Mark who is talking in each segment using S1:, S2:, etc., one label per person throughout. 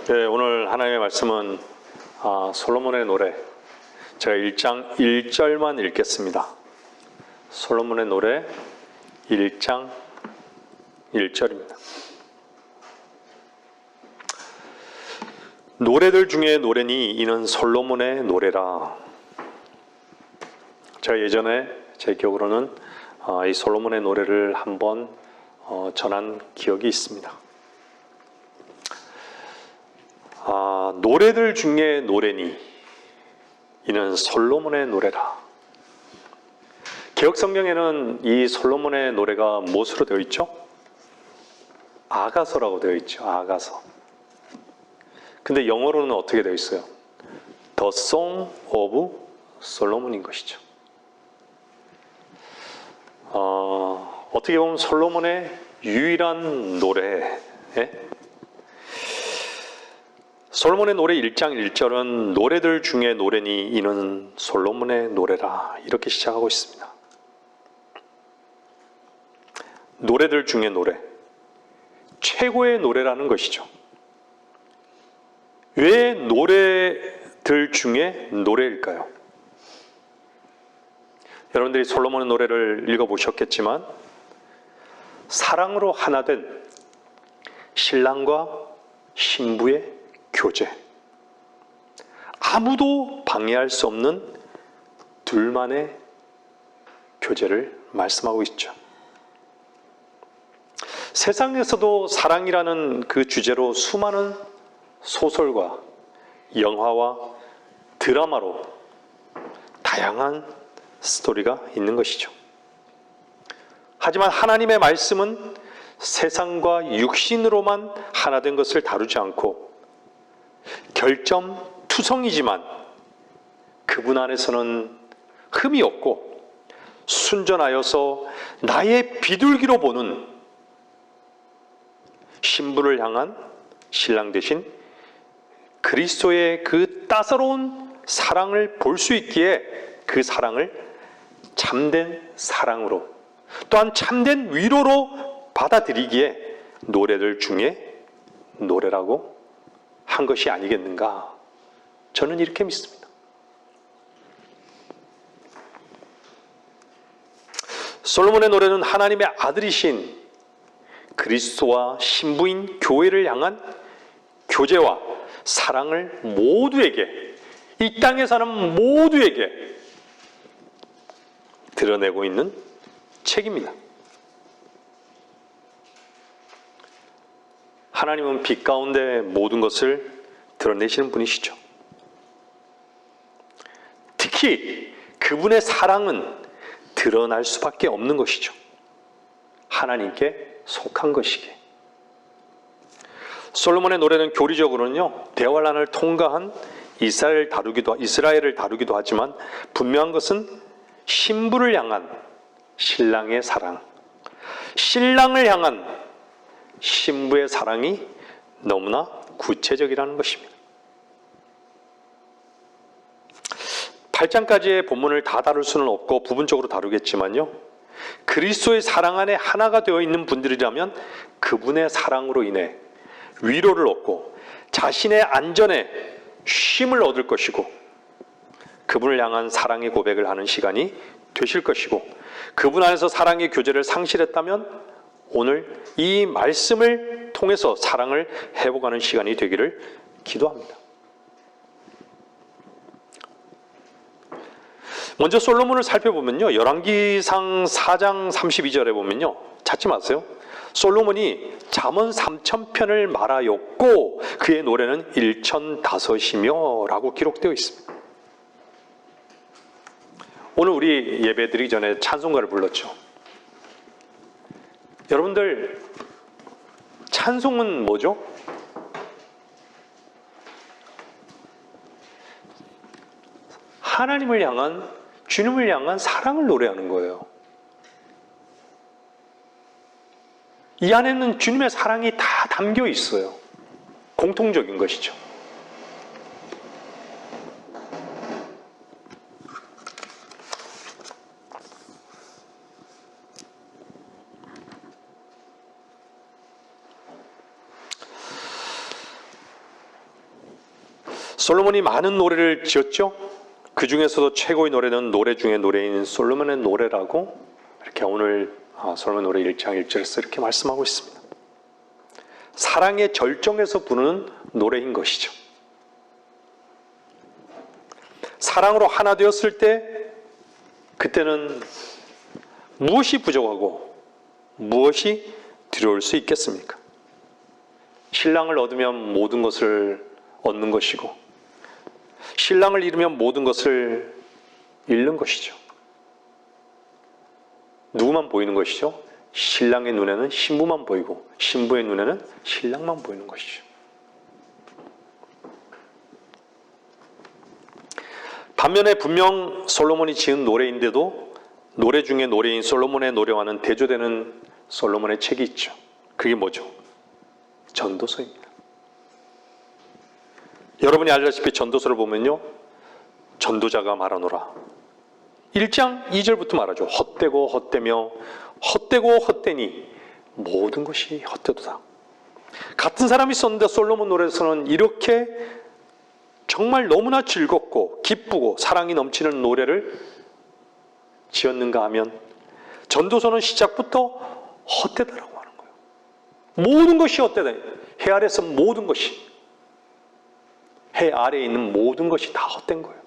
S1: 네, 오늘 하나님의 말씀은 솔로몬의 노래, 제가 1장 1절만 읽겠습니다. 솔로몬의 노래 1장 1절입니다. 노래들 중에 노래니 이는 솔로몬의 노래라. 제가 예전에 제 기억으로는 이 솔로몬의 노래를 한번 전한 기억이 있습니다. 노래들 중에 노래니 이는 솔로몬의 노래라. 개역성경에는 이 솔로몬의 노래가 무엇으로 되어 있죠? 아가서라고 되어 있죠. 아가서. 근데 영어로는 어떻게 되어 있어요? The Song of Solomon인 것이죠. 어떻게 보면 솔로몬의 유일한 노래. 솔로몬의 노래 1장 1절은 노래들 중에 노래니 이는 솔로몬의 노래라, 이렇게 시작하고 있습니다. 노래들 중에 노래, 최고의 노래라는 것이죠. 왜 노래들 중에 노래일까요? 여러분들이 솔로몬의 노래를 읽어보셨겠지만 사랑으로 하나 된 신랑과 신부의 교제, 아무도 방해할 수 없는 둘만의 교제를 말씀하고 있죠. 세상에서도 사랑이라는 그 주제로 수많은 소설과 영화와 드라마로 다양한 스토리가 있는 것이죠. 하지만 하나님의 말씀은 세상과 육신으로만 하나 된 것을 다루지 않고 결점투성이지만 그분 안에서는 흠이 없고 순전하여서 나의 비둘기로 보는 신부를 향한 신랑 대신 그리스도의 그 따사로운 사랑을 볼 수 있기에 그 사랑을 참된 사랑으로, 또한 참된 위로로 받아들이기에 노래들 중에 노래라고 한 것이 아니겠는가, 저는 이렇게 믿습니다. 솔로몬의 노래는 하나님의 아들이신 그리스도와 신부인 교회를 향한 교제와 사랑을 모두에게, 이 땅에 사는 모두에게 드러내고 있는 책입니다. 하나님은 빛 가운데 모든 것을 드러내시는 분이시죠. 특히 그분의 사랑은 드러날 수밖에 없는 것이죠. 하나님께 속한 것이기에. 솔로몬의 노래는 교리적으로는요, 대환란을 통과한 이스라엘을 다루기도 하지만 분명한 것은 신부를 향한 신랑의 사랑, 신랑을 향한 신부의 사랑이 너무나 구체적이라는 것입니다. 8장까지의 본문을 다 다룰 수는 없고 부분적으로 다루겠지만요, 그리스도의 사랑 안에 하나가 되어 있는 분들이라면 그분의 사랑으로 인해 위로를 얻고 자신의 안전에 쉼을 얻을 것이고, 그분을 향한 사랑의 고백을 하는 시간이 되실 것이고, 그분 안에서 사랑의 교제를 상실했다면 오늘 이 말씀을 통해서 사랑을 회복하는 시간이 되기를 기도합니다. 먼저 솔로몬을 살펴보면요, 열왕기상 4장 32절에 보면요, 찾지 마세요. 솔로몬이 잠언 3000편을 말하였고 그의 노래는 1005이며 라고 기록되어 있습니다. 오늘 우리 예배 드리기 전에 찬송가를 불렀죠. 여러분들, 찬송은 뭐죠? 하나님을 향한, 주님을 향한 사랑을 노래하는 거예요. 이 안에는 주님의 사랑이 다 담겨 있어요. 공통적인 것이죠. 솔로몬이 많은 노래를 지었죠. 그 중에서도 최고의 노래는 노래 중에 노래인 솔로몬의 노래라고 이렇게 오늘 솔로몬 노래 1장 1절에서 이렇게 말씀하고 있습니다. 사랑의 절정에서 부르는 노래인 것이죠. 사랑으로 하나 되었을 때 그때는 무엇이 부족하고 무엇이 두려울 수 있겠습니까? 신랑을 얻으면 모든 것을 얻는 것이고 신랑을 잃으면 모든 것을 잃는 것이죠. 누구만 보이는 것이죠? 신랑의 눈에는 신부만 보이고 신부의 눈에는 신랑만 보이는 것이죠. 반면에 분명 솔로몬이 지은 노래인데도 노래 중에 노래인 솔로몬의 노래와는 대조되는 솔로몬의 책이 있죠. 그게 뭐죠? 전도서입니다. 여러분이 알다시피 전도서를 보면요, 전도자가 말하노라. 1장 2절부터 말하죠. 헛되고 헛되며 헛되고 헛되니 모든 것이 헛되도다. 같은 사람이 썼는데 솔로몬 노래에서는 이렇게 정말 너무나 즐겁고 기쁘고 사랑이 넘치는 노래를 지었는가 하면 전도서는 시작부터 헛되다라고 하는 거예요. 모든 것이 헛되다. 해 아래서 모든 것이, 해 아래에 있는 모든 것이 다 헛된 거예요.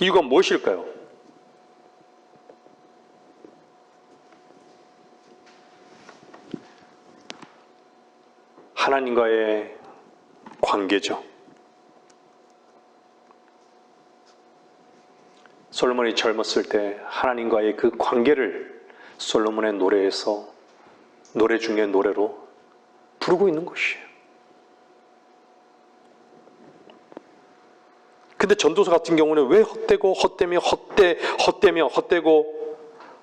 S1: 이유가 무엇일까요? 하나님과의 관계죠. 솔로몬이 젊었을 때 하나님과의 그 관계를 솔로몬의 노래에서 노래 중에 노래로 부르고 있는 것이에요. 근데 전도서 같은 경우는 왜 헛되고 헛되며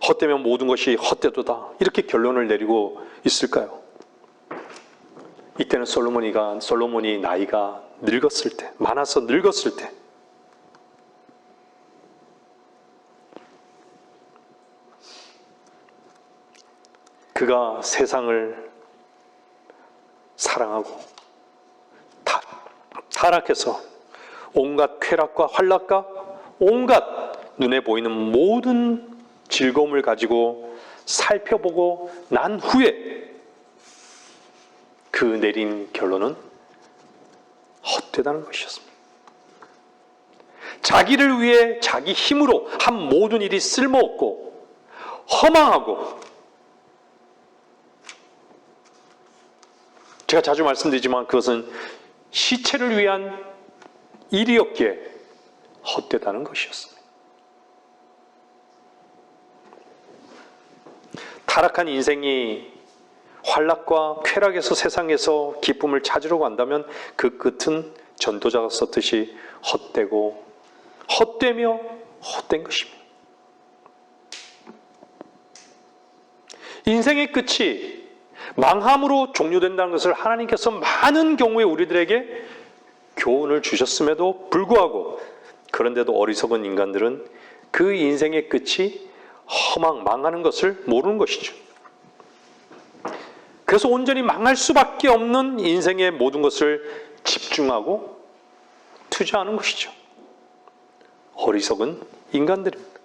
S1: 헛되며 모든 것이 헛되도다 이렇게 결론을 내리고 있을까요? 이때는 솔로몬이 나이가 늙었을 때, 많아서 늙었을 때 그가 세상을 사랑하고 타락해서 온갖 쾌락과 환락과 온갖 눈에 보이는 모든 즐거움을 가지고 살펴보고 난 후에 그 내린 결론은 헛되다는 것이었습니다. 자기를 위해 자기 힘으로 한 모든 일이 쓸모없고 허망하고, 제가 자주 말씀드리지만 그것은 시체를 위한 일이었기에 헛되다는 것이었습니다. 타락한 인생이 환락과 쾌락에서 세상에서 기쁨을 찾으려고 한다면 그 끝은 전도자가 썼듯이 헛되고 헛되며 헛된 것입니다. 인생의 끝이 망함으로 종료된다는 것을 하나님께서 많은 경우에 우리들에게 교훈을 주셨음에도 불구하고, 그런데도 어리석은 인간들은 그 인생의 끝이 망하는 것을 모르는 것이죠. 그래서 온전히 망할 수밖에 없는 인생의 모든 것을 집중하고 투자하는 것이죠. 어리석은 인간들입니다.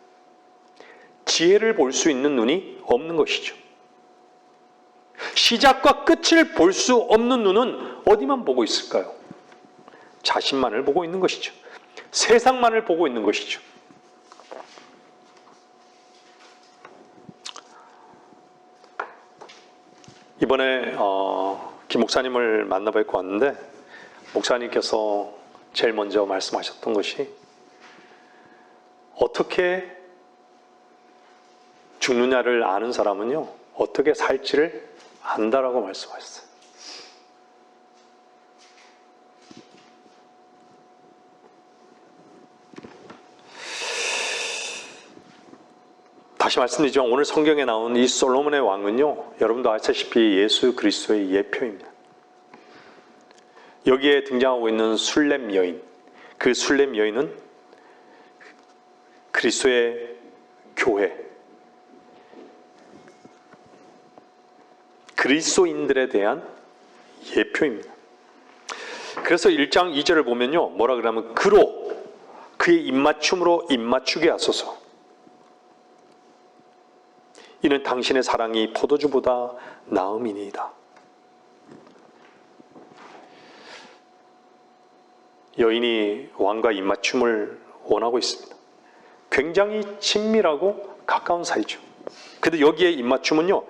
S1: 지혜를 볼 수 있는 눈이 없는 것이죠. 시작과 끝을 볼 수 없는 눈은 어디만 보고 있을까요? 자신만을 보고 있는 것이죠. 세상만을 보고 있는 것이죠. 이번에 김 목사님을 만나 뵙고 왔는데 목사님께서 제일 먼저 말씀하셨던 것이 어떻게 죽느냐를 아는 사람은요, 어떻게 살지를 안다라고 말씀하셨어요. 다시 말씀드리지만 오늘 성경에 나온 이 솔로몬의 왕은요, 여러분도 아시다시피 예수 그리스도의 예표입니다. 여기에 등장하고 있는 술렘 여인, 그 술렘 여인은 그리스도의 교회, 그리스도인들에 대한 예표입니다. 그래서 1장 2절을 보면요, 뭐라 그러냐면 그로 그의 입맞춤으로 입맞추게 하소서. 이는 당신의 사랑이 포도주보다 나음이니이다. 여인이 왕과 입맞춤을 원하고 있습니다. 굉장히 친밀하고 가까운 사이죠. 근데 여기에 입맞춤은요,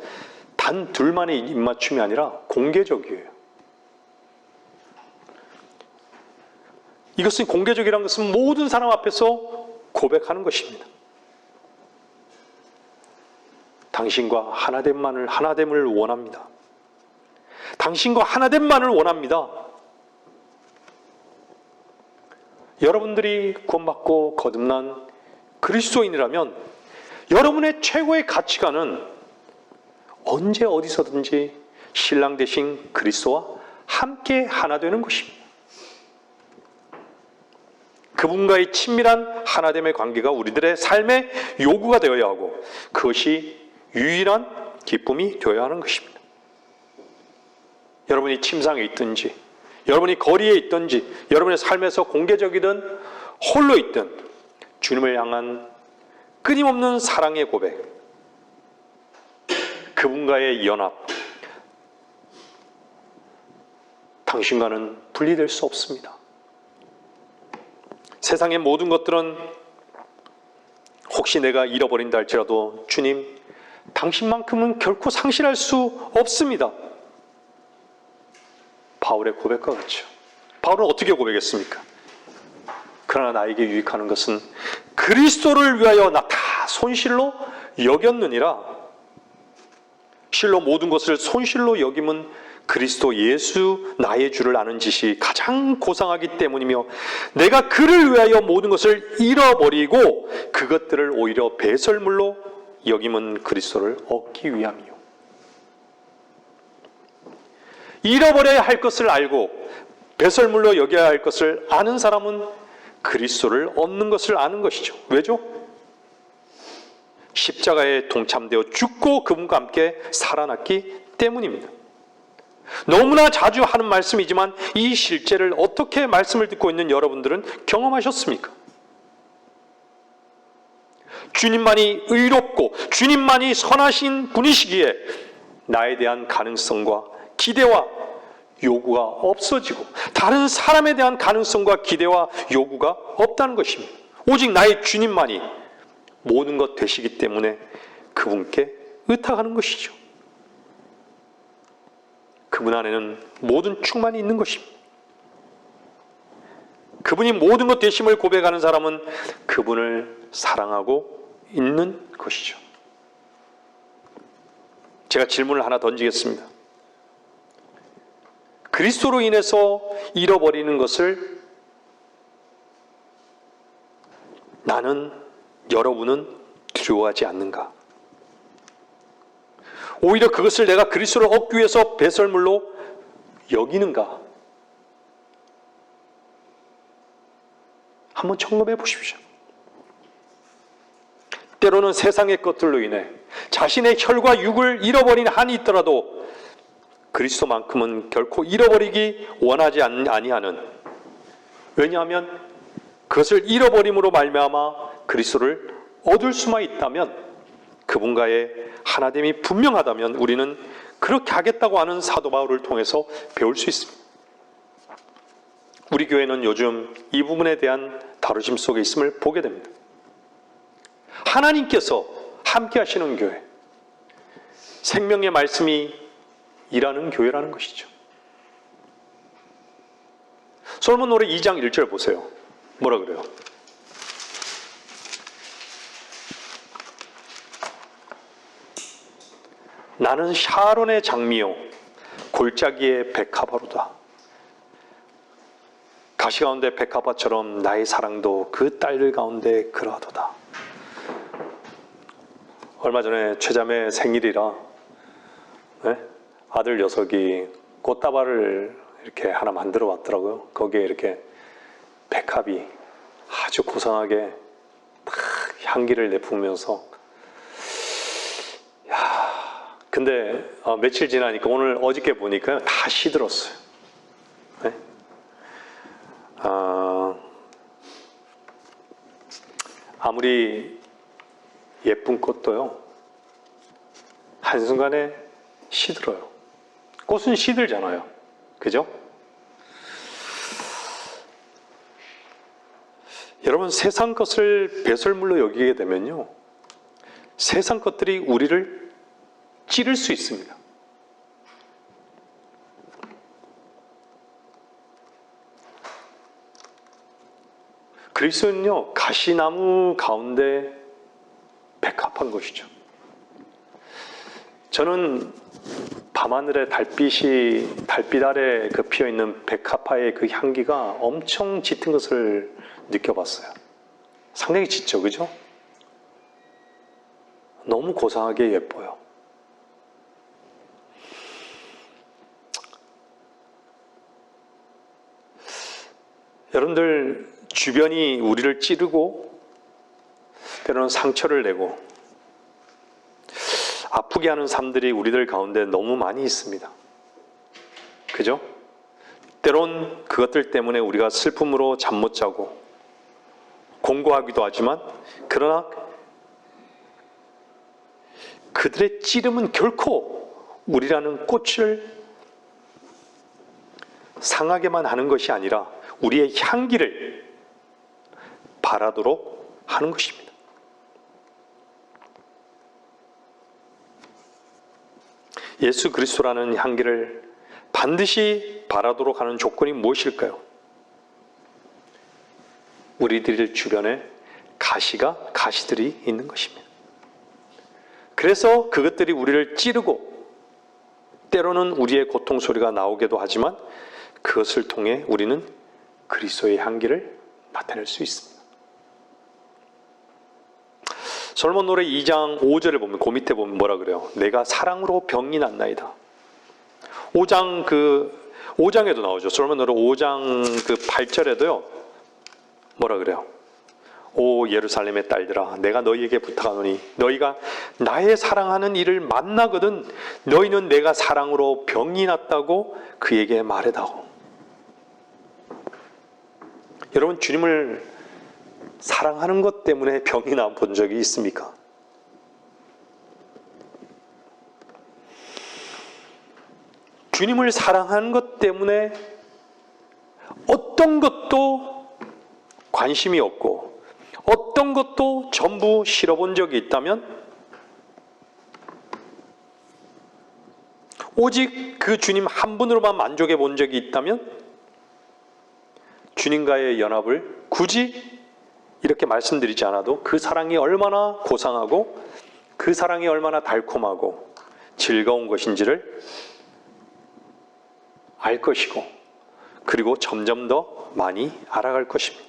S1: 단 둘만의 입맞춤이 아니라 공개적이에요. 이것은 공개적이라는 것은 모든 사람 앞에서 고백하는 것입니다. 당신과 하나됨을 원합니다. 당신과 하나됨만을 원합니다. 여러분들이 구원받고 거듭난 그리스도인이라면 여러분의 최고의 가치관은 언제 어디서든지 신랑 되신 그리스도와 함께 하나 되는 것입니다. 그분과의 친밀한 하나됨의 관계가 우리들의 삶의 요구가 되어야 하고 그것이 유일한 기쁨이 되어야 하는 것입니다. 여러분이 침상에 있든지 여러분이 거리에 있든지 여러분의 삶에서 공개적이든 홀로 있든 주님을 향한 끊임없는 사랑의 고백, 그분과의 연합, 당신과는 분리될 수 없습니다. 세상의 모든 것들은 혹시 내가 잃어버린다 할지라도 주님, 당신만큼은 결코 상실할 수 없습니다. 바울의 고백과 같죠. 바울은 어떻게 고백했습니까? 그러나 나에게 유익하는 것은 그리스도를 위하여 나 다 손실로 여겼느니라. 실로 모든 것을 손실로 여김은 그리스도 예수 나의 주를 아는 지식이 가장 고상하기 때문이며 내가 그를 위하여 모든 것을 잃어버리고 그것들을 오히려 배설물로 여김은 그리스도를 얻기 위함이요. 잃어버려야 할 것을 알고 배설물로 여겨야 할 것을 아는 사람은 그리스도를 얻는 것을 아는 것이죠. 왜죠? 십자가에 동참되어 죽고 그분과 함께 살아났기 때문입니다. 너무나 자주 하는 말씀이지만 이 실제를 어떻게 말씀을 듣고 있는 여러분들은 경험하셨습니까? 주님만이 의롭고 주님만이 선하신 분이시기에 나에 대한 가능성과 기대와 요구가 없어지고 다른 사람에 대한 가능성과 기대와 요구가 없다는 것입니다. 오직 나의 주님만이 모든 것 되시기 때문에 그분께 의탁하는 것이죠. 그분 안에는 모든 충만이 있는 것입니다. 그분이 모든 것 되심을 고백하는 사람은 그분을 사랑하고 있는 것이죠. 제가 질문을 하나 던지겠습니다. 그리스도로 인해서 잃어버리는 것을 나는, 여러분은 두려워하지 않는가? 오히려 그것을 내가 그리스도를 얻기 위해서 배설물로 여기는가? 한번 점검해 보십시오. 때로는 세상의 것들로 인해 자신의 혈과 육을 잃어버린 한이 있더라도 그리스도만큼은 결코 잃어버리기 원하지 아니하는, 왜냐하면 그것을 잃어버림으로 말미암아 그리스도를 얻을 수만 있다면, 그분과의 하나됨이 분명하다면 우리는 그렇게 하겠다고 하는 사도 바울을 통해서 배울 수 있습니다. 우리 교회는 요즘 이 부분에 대한 다루심 속에 있음을 보게 됩니다. 하나님께서 함께 하시는 교회, 생명의 말씀이 일하는 교회라는 것이죠. 솔몬 노래 2장 1절 보세요. 뭐라 그래요? 나는 샤론의 장미요 골짜기의 백합화로다. 가시 가운데 백합화처럼 나의 사랑도 그 딸들 가운데 그러하도다. 얼마 전에 최자매 생일이라 아들 녀석이 꽃다발을 이렇게 하나 만들어 왔더라고요. 거기에 이렇게 백합이 아주 고상하게 딱 향기를 내뿜으면서, 근데 며칠 지나니까 어저께 보니까 다 시들었어요. 아무리 예쁜 꽃도요, 한순간에 시들어요. 꽃은 시들잖아요. 그죠? 여러분, 세상 것을 배설물로 여기게 되면요, 세상 것들이 우리를 찌를 수 있습니다. 그리스도는요, 가시나무 가운데 백합한 것이죠. 저는 밤하늘에 달빛 아래 그 피어있는 백합화의 그 향기가 엄청 짙은 것을 느껴봤어요. 상당히 짙죠, 그죠? 너무 고상하게 예뻐요. 여러분들 주변이 우리를 찌르고 때로는 상처를 내고 아프게 하는 사람들이 우리들 가운데 너무 많이 있습니다. 그죠? 때론 그것들 때문에 우리가 슬픔으로 잠 못 자고 공고하기도 하지만, 그러나 그들의 찌름은 결코 우리라는 꽃을 상하게만 하는 것이 아니라 우리의 향기를 바라도록 하는 것입니다. 예수 그리스도라는 향기를 반드시 바라도록 하는 조건이 무엇일까요? 우리들 주변에 가시들이 있는 것입니다. 그래서 그것들이 우리를 찌르고 때로는 우리의 고통 소리가 나오기도 하지만, 그것을 통해 우리는 그리스도의 향기를 나타낼 수 있습니다. 솔로몬 노래 2장 5절을 보면, 그 밑에 보면 뭐라 그래요? 내가 사랑으로 병이 났나이다. 5장에도 나오죠. 솔로몬 노래 5장 그 8절에도요. 뭐라 그래요? 오 예루살렘의 딸들아, 내가 너희에게 부탁하노니 너희가 나의 사랑하는 이를 만나거든 너희는 내가 사랑으로 병이 났다고 그에게 말해다오. 여러분, 주님을 사랑하는 것 때문에 병이 나 본 적이 있습니까? 주님을 사랑하는 것 때문에 어떤 것도 관심이 없고 어떤 것도 전부 싫어본 적이 있다면, 오직 그 주님 한 분으로만 만족해 본 적이 있다면, 주님과의 연합을 굳이 이렇게 말씀드리지 않아도 그 사랑이 얼마나 고상하고 그 사랑이 얼마나 달콤하고 즐거운 것인지를 알 것이고, 그리고 점점 더 많이 알아갈 것입니다.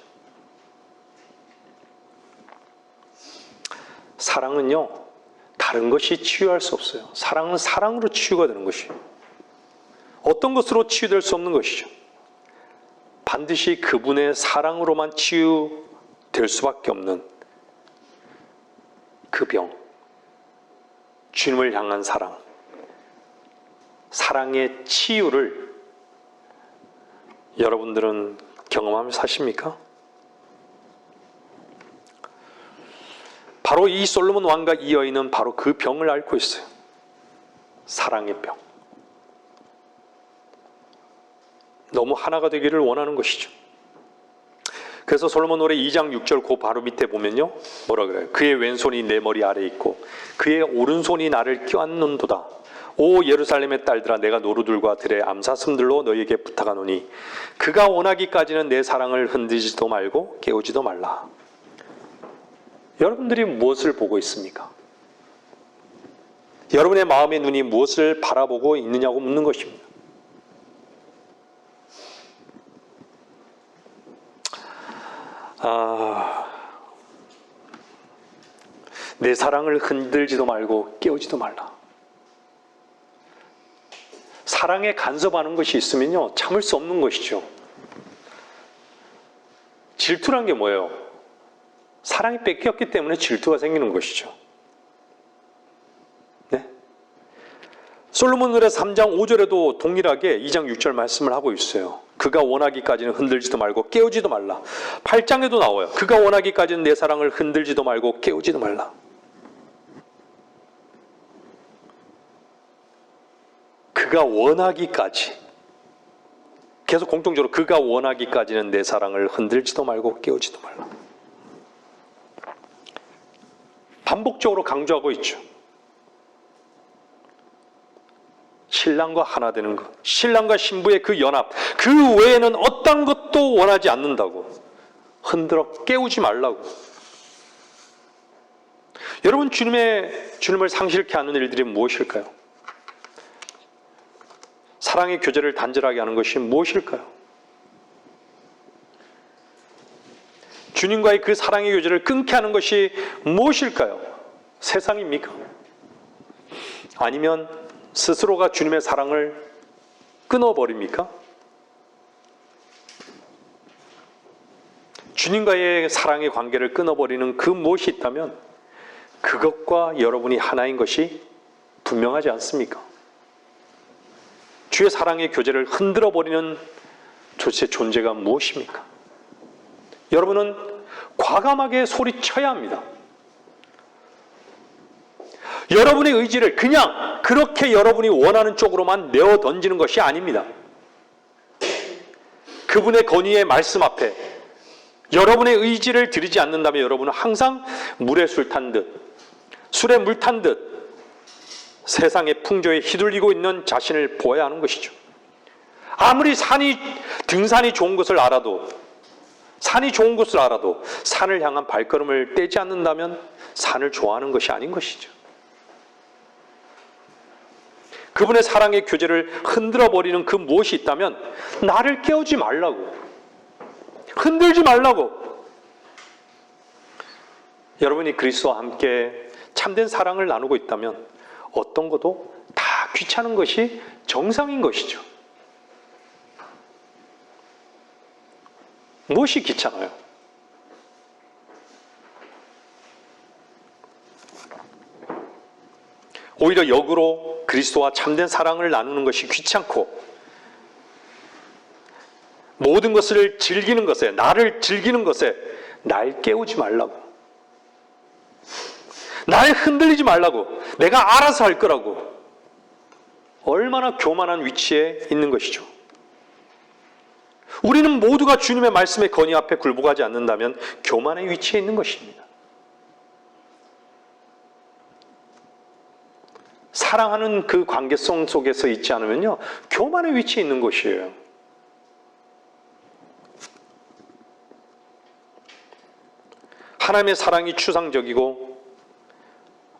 S1: 사랑은요, 다른 것이 치유할 수 없어요. 사랑은 사랑으로 치유가 되는 것이에요. 어떤 것으로 치유될 수 없는 것이죠. 반드시 그분의 사랑으로만 치유될 수밖에 없는 그 병, 주님을 향한 사랑, 사랑의 치유를 여러분들은 경험하면서 사십니까? 바로 이 솔로몬 왕과 이 여인은 바로 그 병을 앓고 있어요. 사랑의 병. 너무 하나가 되기를 원하는 것이죠. 그래서 솔로몬 노래 2장 6절 그 바로 밑에 보면요, 뭐라 그래요? 그의 왼손이 내 머리 아래에 있고 그의 오른손이 나를 껴안는도다. 오 예루살렘의 딸들아, 내가 노루들과 들의 암사슴들로 너희에게 부탁하노니 그가 원하기까지는 내 사랑을 흔들지도 말고 깨우지도 말라. 여러분들이 무엇을 보고 있습니까? 여러분의 마음의 눈이 무엇을 바라보고 있느냐고 묻는 것입니다. 내 사랑을 흔들지도 말고 깨우지도 말라. 사랑에 간섭하는 것이 있으면요, 참을 수 없는 것이죠. 질투란 게 뭐예요? 사랑이 뺏겼기 때문에 질투가 생기는 것이죠. 네? 솔로몬 노래 3장 5절에도 동일하게 2장 6절 말씀을 하고 있어요. 그가 원하기까지는 흔들지도 말고 깨우지도 말라. 8장에도 나와요. 그가 원하기까지는 내 사랑을 흔들지도 말고 깨우지도 말라. 그가 원하기까지, 계속 공통적으로 그가 원하기까지는 내 사랑을 흔들지도 말고 깨우지도 말라. 반복적으로 강조하고 있죠. 신랑과 하나 되는 것, 신랑과 신부의 그 연합, 그 외에는 어떤 것도 원하지 않는다고. 흔들어 깨우지 말라고. 여러분, 주님을 상실케 하는 일들이 무엇일까요? 사랑의 교제를 단절하게 하는 것이 무엇일까요? 주님과의 그 사랑의 교제를 끊게 하는 것이 무엇일까요? 세상입니까? 아니면 스스로가 주님의 사랑을 끊어버립니까? 주님과의 사랑의 관계를 끊어버리는 그 무엇이 있다면 그것과 여러분이 하나인 것이 분명하지 않습니까? 주의 사랑의 교제를 흔들어버리는 도대체 존재가 무엇입니까? 여러분은 과감하게 소리쳐야 합니다. 여러분의 의지를 그냥 그렇게 여러분이 원하는 쪽으로만 내어 던지는 것이 아닙니다. 그분의 건의의 말씀 앞에 여러분의 의지를 들이지 않는다면 여러분은 항상 물에 술 탄 듯, 술에 물 탄 듯 세상의 풍조에 휘둘리고 있는 자신을 보아야 하는 것이죠. 아무리 등산이 좋은 것을 알아도, 산이 좋은 것을 알아도 산을 향한 발걸음을 떼지 않는다면 산을 좋아하는 것이 아닌 것이죠. 그분의 사랑의 교제를 흔들어버리는 그 무엇이 있다면 나를 깨우지 말라고, 흔들지 말라고. 여러분이 그리스도와 함께 참된 사랑을 나누고 있다면 어떤 것도 다 귀찮은 것이 정상인 것이죠. 무엇이 귀찮아요? 오히려 역으로 그리스도와 참된 사랑을 나누는 것이 귀찮고 모든 것을 즐기는 것에, 나를 즐기는 것에 날 깨우지 말라고, 날 흔들리지 말라고, 내가 알아서 할 거라고. 얼마나 교만한 위치에 있는 것이죠. 우리는 모두가 주님의 말씀의 건의 앞에 굴복하지 않는다면 교만의 위치에 있는 것입니다. 사랑하는 그 관계성 속에서 있지 않으면요, 교만의 위치에 있는 것이에요. 하나님의 사랑이 추상적이고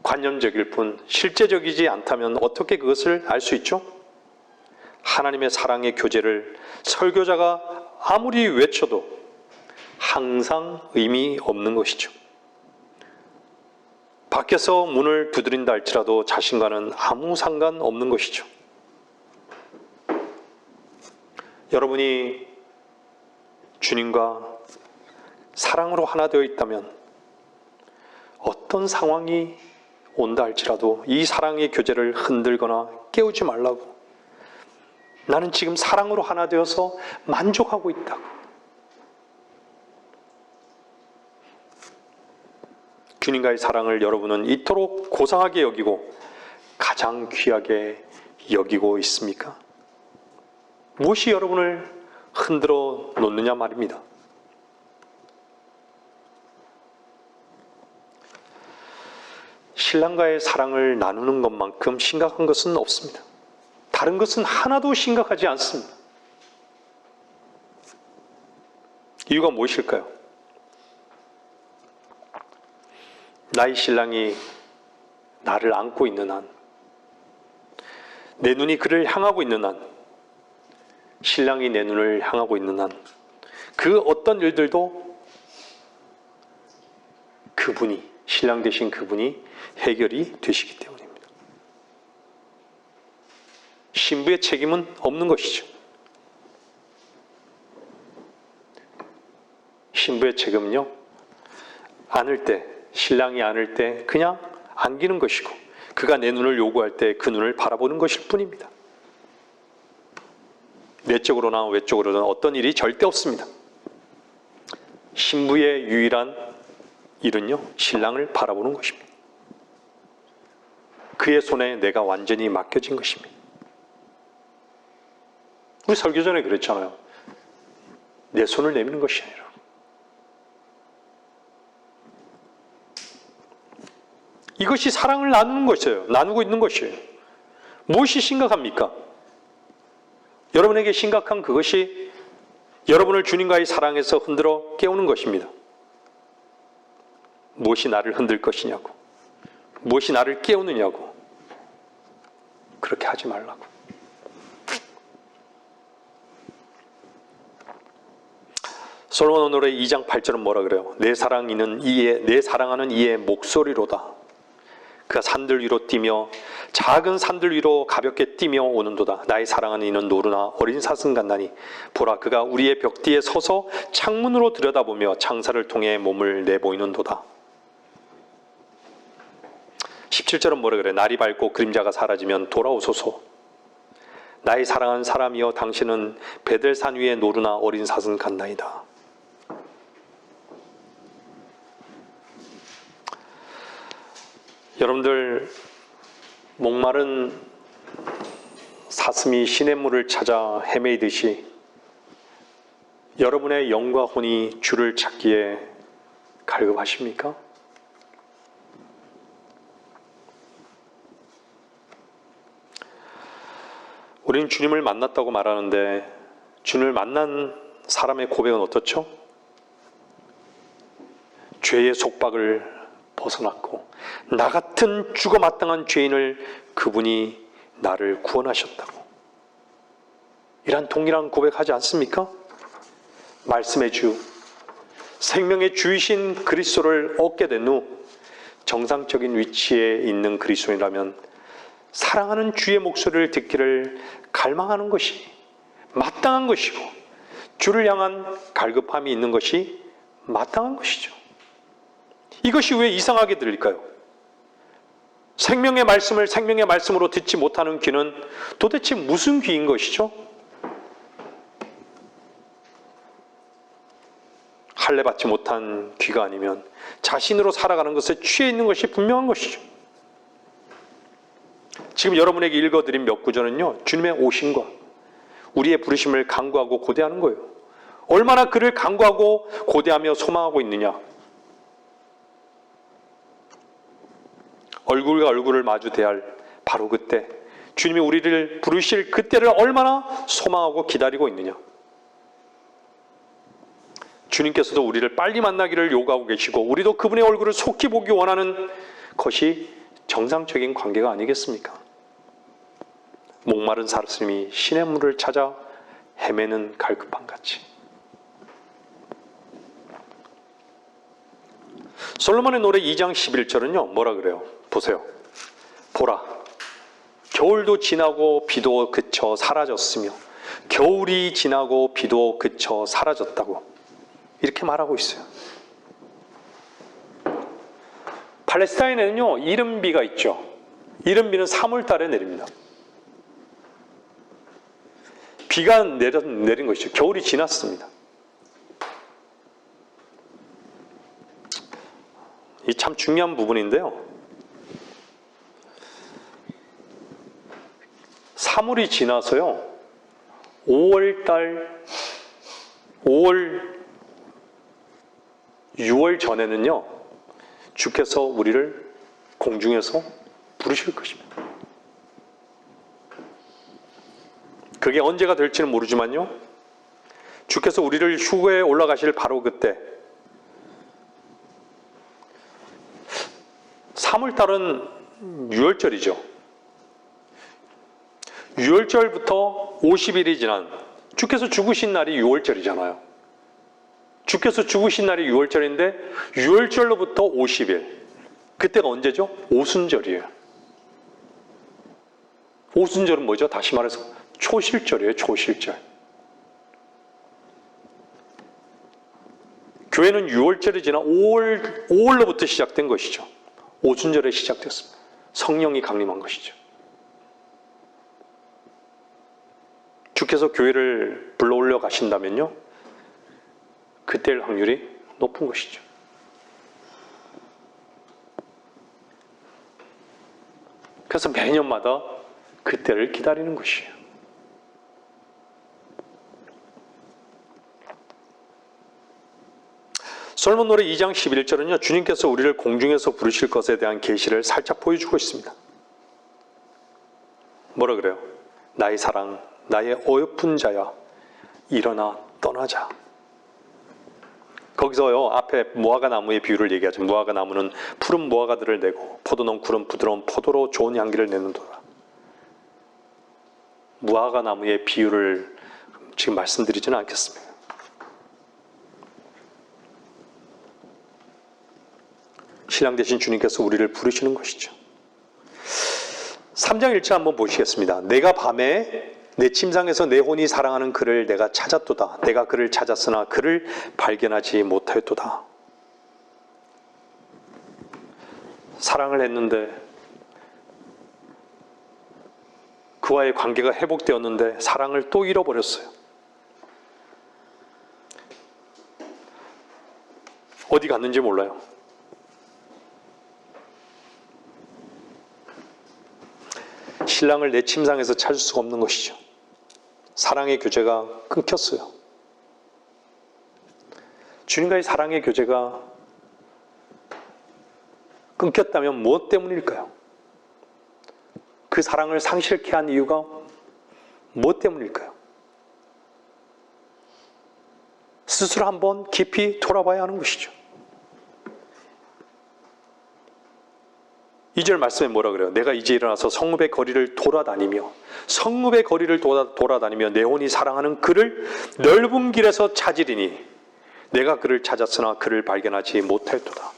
S1: 관념적일 뿐 실제적이지 않다면 어떻게 그것을 알 수 있죠? 하나님의 사랑의 교제를 설교자가 아무리 외쳐도 항상 의미 없는 것이죠. 밖에서 문을 두드린다 할지라도 자신과는 아무 상관없는 것이죠. 여러분이 주님과 사랑으로 하나 되어 있다면 어떤 상황이 온다 할지라도 이 사랑의 교제를 흔들거나 깨우지 말라고. 나는 지금 사랑으로 하나 되어서 만족하고 있다고. 주님과의 사랑을 여러분은 이토록 고상하게 여기고 가장 귀하게 여기고 있습니까? 무엇이 여러분을 흔들어 놓느냐 말입니다. 신랑과의 사랑을 나누는 것만큼 심각한 것은 없습니다. 다른 것은 하나도 심각하지 않습니다. 이유가 무엇일까요? 나의 신랑이 나를 안고 있는 한, 내 눈이 그를 향하고 있는 한, 신랑이 내 눈을 향하고 있는 한, 그 어떤 일들도 그분이, 신랑 되신 그분이 해결이 되시기 때문입니다. 신부의 책임은 없는 것이죠. 신부의 책임은요, 안을 때, 신랑이 안을 때 그냥 안기는 것이고, 그가 내 눈을 요구할 때 그 눈을 바라보는 것일 뿐입니다. 내적으로나 외적으로는 어떤 일이 절대 없습니다. 신부의 유일한 일은요, 신랑을 바라보는 것입니다. 그의 손에 내가 완전히 맡겨진 것입니다. 우리 설교 전에 그랬잖아요. 내 손을 내미는 것이 아니라. 이것이 사랑을 나누는 것이에요. 나누고 있는 것이에요. 무엇이 심각합니까? 여러분에게 심각한 그것이 여러분을 주님과의 사랑에서 흔들어 깨우는 것입니다. 무엇이 나를 흔들 것이냐고. 무엇이 나를 깨우느냐고. 그렇게 하지 말라고. 솔로몬 노래 2장 8절은 뭐라 그래요? 내 사랑하는 이의 목소리로다. 그가 산들 위로 뛰며 작은 산들 위로 가볍게 뛰며 오는도다. 나의 사랑하는 이는 노루나 어린 사슴 같나니 보라 그가 우리의 벽 뒤에 서서 창문으로 들여다보며 창사를 통해 몸을 내보이는도다. 17절은 뭐라 그래? 날이 밝고 그림자가 사라지면 돌아오소서. 나의 사랑하는 사람이여 당신은 베델산 위의 노루나 어린 사슴 같나이다. 여러분들 목마른 사슴이 시냇물을 찾아 헤매이듯이 여러분의 영과 혼이 주를 찾기에 갈급하십니까? 우리는 주님을 만났다고 말하는데 주님을 만난 사람의 고백은 어떻죠? 죄의 속박을 벗어났고 나 같은 죽어 마땅한 죄인을 그분이 나를 구원하셨다고. 이런 동일한 고백하지 않습니까? 말씀의 주, 생명의 주이신 그리스도를 얻게 된 후 정상적인 위치에 있는 그리스도인이라면 사랑하는 주의 목소리를 듣기를 갈망하는 것이 마땅한 것이고 주를 향한 갈급함이 있는 것이 마땅한 것이죠. 이것이 왜 이상하게 들릴까요? 생명의 말씀을 생명의 말씀으로 듣지 못하는 귀는 도대체 무슨 귀인 것이죠? 할례받지 못한 귀가 아니면 자신으로 살아가는 것에 취해 있는 것이 분명한 것이죠. 지금 여러분에게 읽어드린 몇 구절은요, 주님의 오심과 우리의 부르심을 간구하고 고대하는 거예요. 얼마나 그를 간구하고 고대하며 소망하고 있느냐. 얼굴과 얼굴을 마주 대할 바로 그때, 주님이 우리를 부르실 그때를 얼마나 소망하고 기다리고 있느냐. 주님께서도 우리를 빨리 만나기를 요구하고 계시고 우리도 그분의 얼굴을 속히 보기 원하는 것이 정상적인 관계가 아니겠습니까? 목마른 사슴이 시냇물을 찾아 헤매는 갈급함같이. 솔로몬의 노래 2장 11절은요 뭐라 그래요? 보세요. 보라, 겨울도 지나고 비도 그쳐 사라졌으며 겨울이 지나고 비도 그쳐 사라졌다고 이렇게 말하고 있어요. 팔레스타인에는요 이른비가 있죠. 이른비는 3월달에 내립니다. 비가 내린 것이죠. 겨울이 지났습니다. 이 참 중요한 부분인데요. 3월이 지나서요. 5월, 6월 전에는요. 주께서 우리를 공중에서 부르실 것입니다. 그게 언제가 될지는 모르지만요. 주께서 우리를 휴거에 올라가실 바로 그때 3월달은 6월절이죠. 6월절부터 50일이 지난 주께서 죽으신 날이 6월절이잖아요. 주께서 죽으신 날이 6월절인데 6월절로부터 50일. 그때가 언제죠? 오순절이에요. 오순절은 뭐죠? 다시 말해서 초실절이에요. 초실절. 교회는 6월절이 지나 5월로부터 시작된 것이죠. 오순절에 시작됐습니다. 성령이 강림한 것이죠. 주께서 교회를 불러올려 가신다면요, 그때일 확률이 높은 것이죠. 그래서 매년마다 그때를 기다리는 것이에요. 솔몬 노래 2장 11절은요, 주님께서 우리를 공중에서 부르실 것에 대한 계시를 살짝 보여주고 있습니다. 뭐라 그래요? 나의 사랑, 나의 어여쁜 자야, 일어나 떠나자. 거기서요, 앞에 무화과 나무의 비유를 얘기하죠. 무화과 나무는 푸른 무화과들을 내고 포도농 굴은 부드러운 포도로 좋은 향기를 내는도다. 무화과 나무의 비유를 지금 말씀드리지는 않겠습니다. 신랑 되신 주님께서 우리를 부르시는 것이죠. 3장 1절 한번 보시겠습니다. 내가 밤에 내 침상에서 내 혼이 사랑하는 그를 내가 찾았도다. 내가 그를 찾았으나 그를 발견하지 못하였도다. 사랑을 했는데, 그와의 관계가 회복되었는데 사랑을 또 잃어버렸어요. 어디 갔는지 몰라요. 신랑을 내 침상에서 찾을 수가 없는 것이죠. 사랑의 교제가 끊겼어요. 주님과의 사랑의 교제가 끊겼다면 무엇 때문일까요? 그 사랑을 상실케 한 이유가 무엇 때문일까요? 스스로 한번 깊이 돌아봐야 하는 것이죠. 2절 말씀에 뭐라 그래요? 내가 이제 일어나서 성읍의 거리를 돌아다니며 내 혼이 사랑하는 그를 넓은 길에서 찾으리니 내가 그를 찾았으나 그를 발견하지 못하였도다.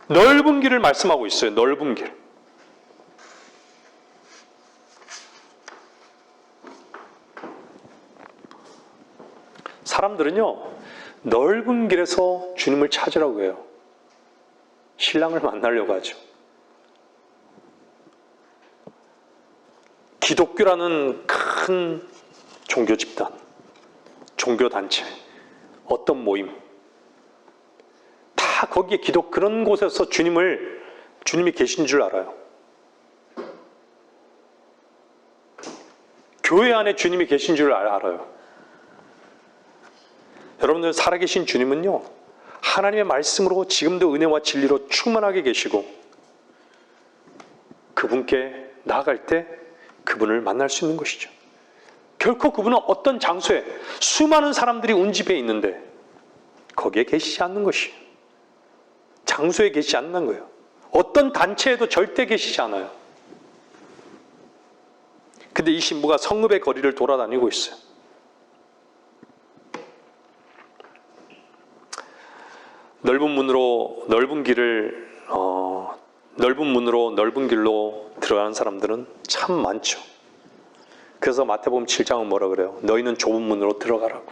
S1: 넓은 길을 말씀하고 있어요. 넓은 길. 사람들은요, 넓은 길에서 주님을 찾으라고 해요. 신랑을 만나려고 하죠. 기독교라는 큰 종교 집단, 종교 단체, 어떤 모임, 다 거기에 그런 곳에서 주님이 계신 줄 알아요. 교회 안에 주님이 계신 줄 알아요. 여러분들, 살아계신 주님은요, 하나님의 말씀으로 지금도 은혜와 진리로 충만하게 계시고, 그분께 나아갈 때 그분을 만날 수 있는 것이죠. 결코 그분은 어떤 장소에 수많은 사람들이 운집해 있는데 거기에 계시지 않는 것이에요. 장소에 계시지 않는 거예요. 어떤 단체에도 절대 계시지 않아요. 근데 이 신부가 성읍의 거리를 돌아다니고 있어요. 넓은 문으로 넓은 길로 들어가는 사람들은 참 많죠. 그래서 마태복음 7장은 뭐라 그래요? 너희는 좁은 문으로 들어가라고.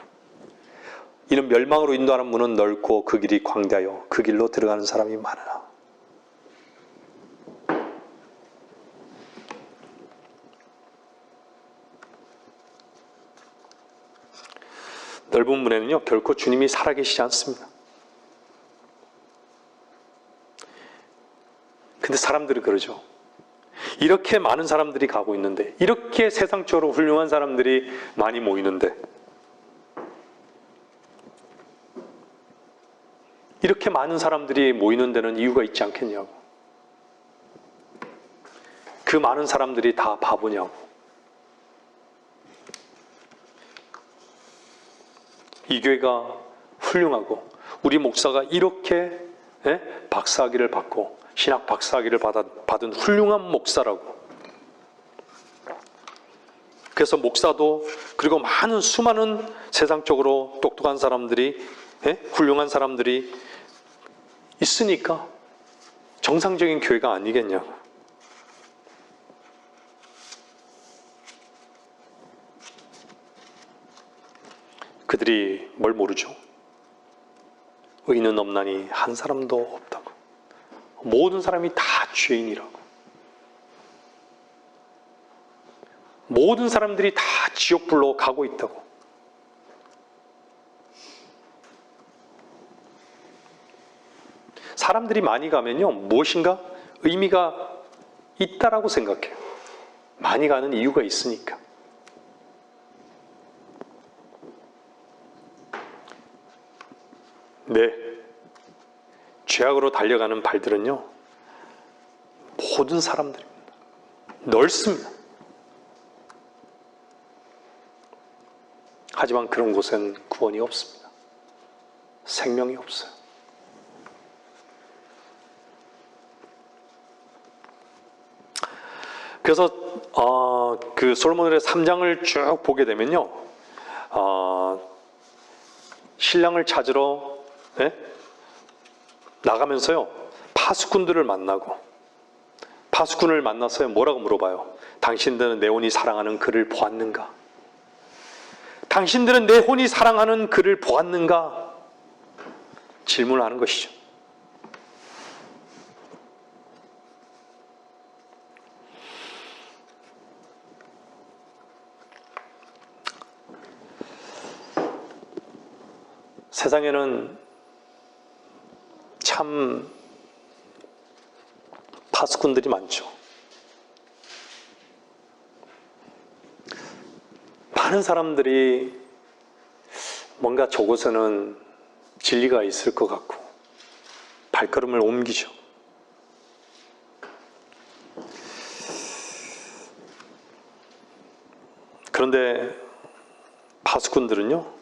S1: 이는 멸망으로 인도하는 문은 넓고 그 길이 광대하여 그 길로 들어가는 사람이 많으나. 넓은 문에는요, 결코 주님이 살아계시지 않습니다. 근데 사람들은 그러죠. 이렇게 많은 사람들이 가고 있는데, 이렇게 세상적으로 훌륭한 사람들이 많이 모이는데, 이렇게 많은 사람들이 모이는 데는 이유가 있지 않겠냐고. 그 많은 사람들이 다 바보냐고. 이 교회가 훌륭하고 우리 목사가 이렇게 박사학위를 받고 신학 박사학위를 받은 훌륭한 목사라고. 그래서 목사도, 그리고 수많은 세상적으로 똑똑한 사람들이, 훌륭한 사람들이 있으니까 정상적인 교회가 아니겠냐고. 그들이 뭘 모르죠? 의인은 없나니 한 사람도 없다고. 모든 사람이 다 죄인이라고. 모든 사람들이 다 지옥불로 가고 있다고. 사람들이 많이 가면요, 무엇인가 의미가 있다라고 생각해요. 많이 가는 이유가 있으니까. 네, 죄악으로 달려가는 발들은요, 모든 사람들입니다. 넓습니다. 하지만 그런 곳엔 구원이 없습니다. 생명이 없어요. 그래서 그 솔로몬의 3장을 쭉 보게 되면요, 신랑을 찾으러 나가면서요, 파수꾼들을 만나고, 파수꾼을 만나서요, 뭐라고 물어봐요? 당신들은 내 혼이 사랑하는 그를 보았는가? 당신들은 내 혼이 사랑하는 그를 보았는가? 질문을 하는 것이죠. 세상에는 참 파수꾼들이 많죠. 많은 사람들이 뭔가 저곳에는 진리가 있을 것 같고 발걸음을 옮기죠. 그런데 파수꾼들은요,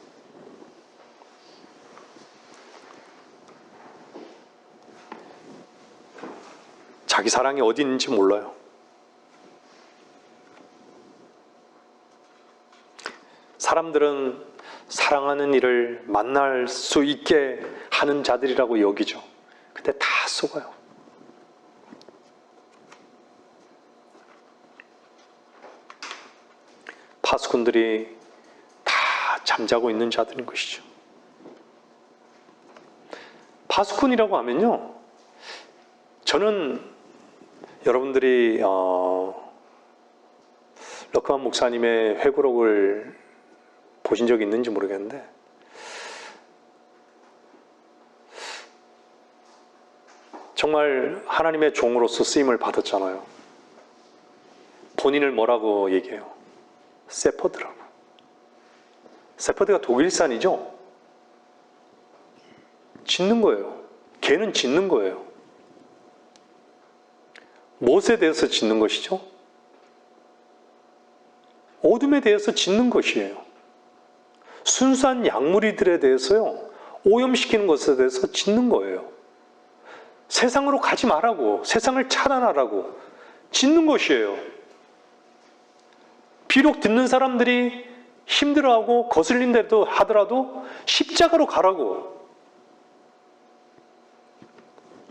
S1: 자기 사랑이 어디 있는지 몰라요. 사람들은 사랑하는 이를 만날 수 있게 하는 자들이라고 여기죠. 근데 다 속아요. 파수꾼들이 다 잠자고 있는 자들인 것이죠. 파수꾼이라고 하면요, 저는 여러분들이 럭커만 목사님의 회고록을 보신 적이 있는지 모르겠는데, 정말 하나님의 종으로서 쓰임을 받았잖아요. 본인을 뭐라고 얘기해요? 세퍼드라고. 세퍼드가 독일산이죠? 짖는 거예요. 개는 짖는 거예요. 무엇에 대해서 짖는 것이죠? 어둠에 대해서 짖는 것이에요. 순수한 약물이들에 대해서요, 오염시키는 것에 대해서 짖는 거예요. 세상으로 가지 말라고, 세상을 차단하라고 짖는 것이에요. 비록 듣는 사람들이 힘들어하고 거슬린다고 하더라도 십자가로 가라고,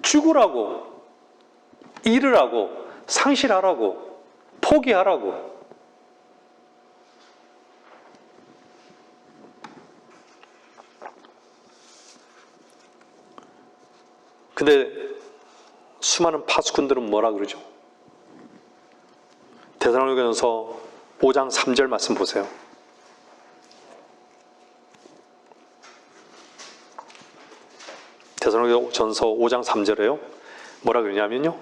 S1: 죽으라고, 잃으라고, 상실하라고, 포기하라고. 근데 수많은 파수꾼들은 뭐라 그러죠? 데살로니가전서 5장 3절 말씀 보세요. 데살로니가전서 5장 3절에요. 뭐라 그러냐면요,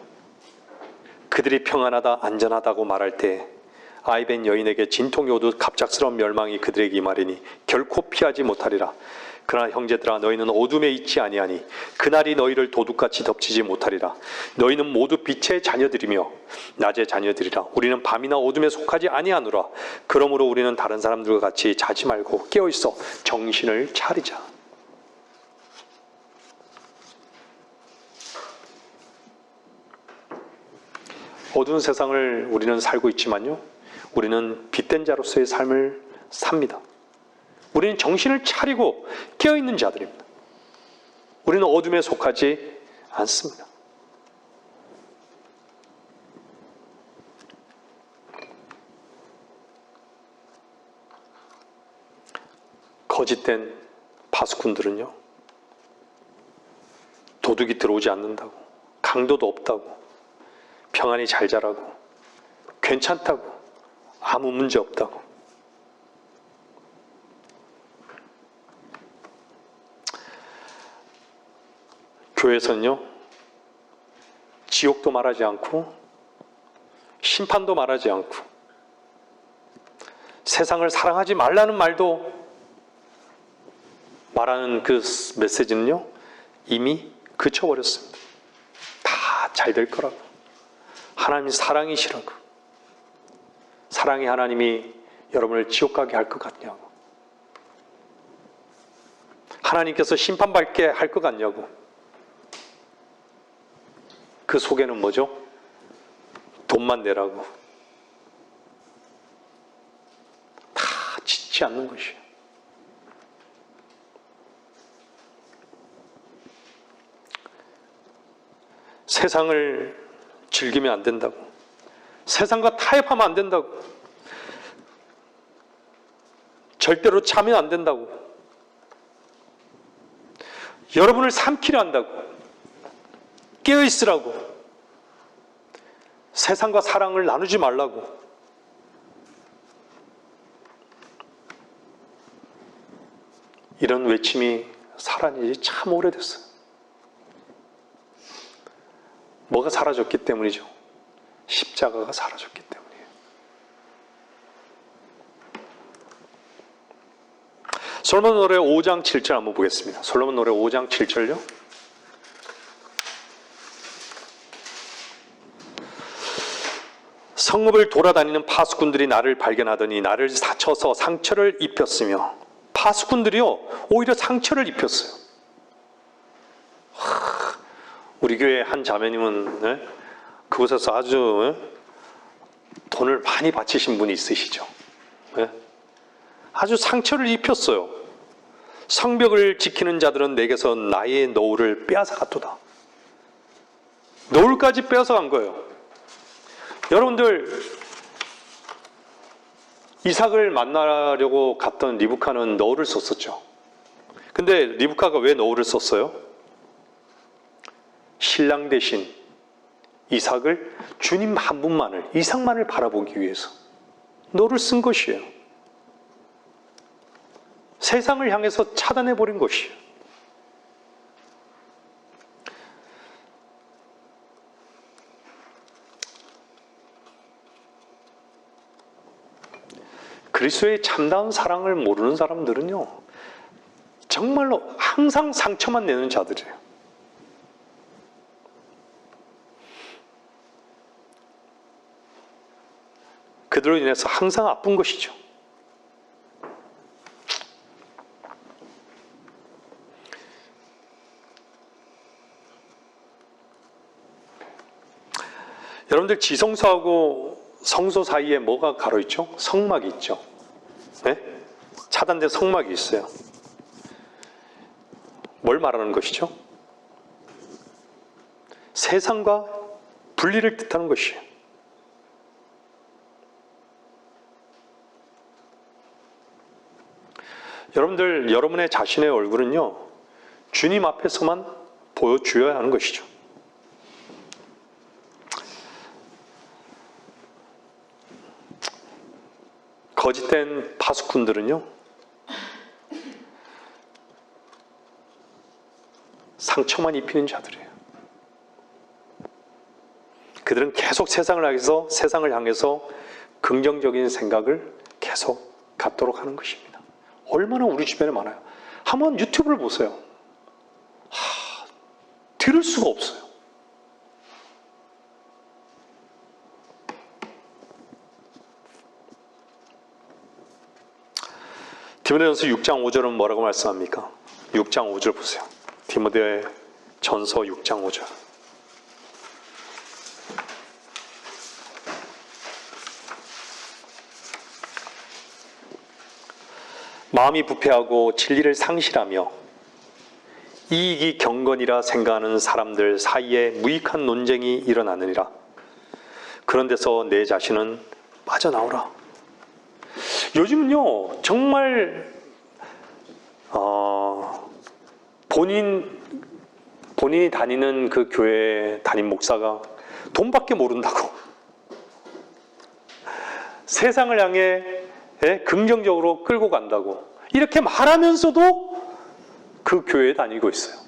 S1: 그들이 평안하다 안전하다고 말할 때 아이벤 여인에게 진통이 오듯 갑작스러운 멸망이 그들에게 임하리니 결코 피하지 못하리라. 그러나 형제들아, 너희는 어둠에 있지 아니하니 그날이 너희를 도둑같이 덮치지 못하리라. 너희는 모두 빛의 자녀들이며 낮의 자녀들이라. 우리는 밤이나 어둠에 속하지 아니하노라. 그러므로 우리는 다른 사람들과 같이 자지 말고 깨어있어 정신을 차리자. 어두운 세상을 우리는 살고 있지만요, 우리는 빛된 자로서의 삶을 삽니다. 우리는 정신을 차리고 깨어있는 자들입니다. 우리는 어둠에 속하지 않습니다. 거짓된 파수꾼들은요, 도둑이 들어오지 않는다고, 강도도 없다고, 평안히 잘 자라고, 괜찮다고, 아무 문제 없다고. 교회에서는요, 지옥도 말하지 않고 심판도 말하지 않고 세상을 사랑하지 말라는 말도 말하는 그 메시지는요, 이미 그쳐버렸습니다. 다 잘 될 거라고. 하나님이 사랑이시라고. 사랑의 하나님이 여러분을 지옥 가게 할 것 같냐고. 하나님께서 심판받게 할 것 같냐고. 그 속에는 뭐죠? 돈만 내라고. 다 짓지 않는 것이에요. 세상을 즐기면 안 된다고. 세상과 타협하면 안 된다고. 절대로 차면 안 된다고. 여러분을 삼키려 한다고. 깨어있으라고. 세상과 사랑을 나누지 말라고. 이런 외침이 사라진 지 참 오래됐어요. 뭐가 사라졌기 때문이죠? 십자가가 사라졌기 때문이에요. 솔로몬 노래 5장 7절 한번 보겠습니다. 솔로몬 노래 5장 7절요. 성읍을 돌아다니는 파수꾼들이 나를 발견하더니 나를 쳐서 상처를 입혔으며, 파수꾼들이요 오히려 상처를 입혔어요. 우리 교회 한 자매님은 그곳에서 아주 돈을 많이 바치신 분이 있으시죠. 아주 상처를 입혔어요. 성벽을 지키는 자들은 내게서 나의 노울을 빼앗아갔도다. 노울까지 빼앗아간 거예요. 여러분들, 이삭을 만나려고 갔던 리브카는 너울을 썼었죠. 근데 리브카가 왜 너울을 썼어요? 신랑 대신 이삭을, 주님 한 분만을, 이삭만을 바라보기 위해서 너를 쓴 것이에요. 세상을 향해서 차단해버린 것이에요. 그리스도의 참다운 사랑을 모르는 사람들은요, 정말로 항상 상처만 내는 자들이에요. 그들로 인해서 항상 아픈 것이죠. 여러분들, 지성소하고 성소 사이에 뭐가 가로있죠? 성막이 있죠. 네? 차단된 성막이 있어요. 뭘 말하는 것이죠? 세상과 분리를 뜻하는 것이에요. 여러분들, 여러분의 자신의 얼굴은요, 주님 앞에서만 보여주어야 하는 것이죠. 거짓된 파수꾼들은요, 상처만 입히는 자들이에요. 그들은 계속 세상을 향해서 긍정적인 생각을 계속 갖도록 하는 것입니다. 얼마나 우리 주변에 많아요. 한번 유튜브를 보세요. 들을 수가 없어요. 디모데전서 6장 5절은 뭐라고 말씀합니까? 6장 5절 보세요. 디모데전서 6장 5절. 마음이 부패하고 진리를 상실하며 이익이 경건이라 생각하는 사람들 사이에 무익한 논쟁이 일어나느니라. 그런 데서 내 자신은 빠져나오라. 요즘은요, 정말 본인이 다니는 그 교회 담임 목사가 돈밖에 모른다고 세상을 향해 긍정적으로 끌고 간다고 이렇게 말하면서도 그 교회에 다니고 있어요.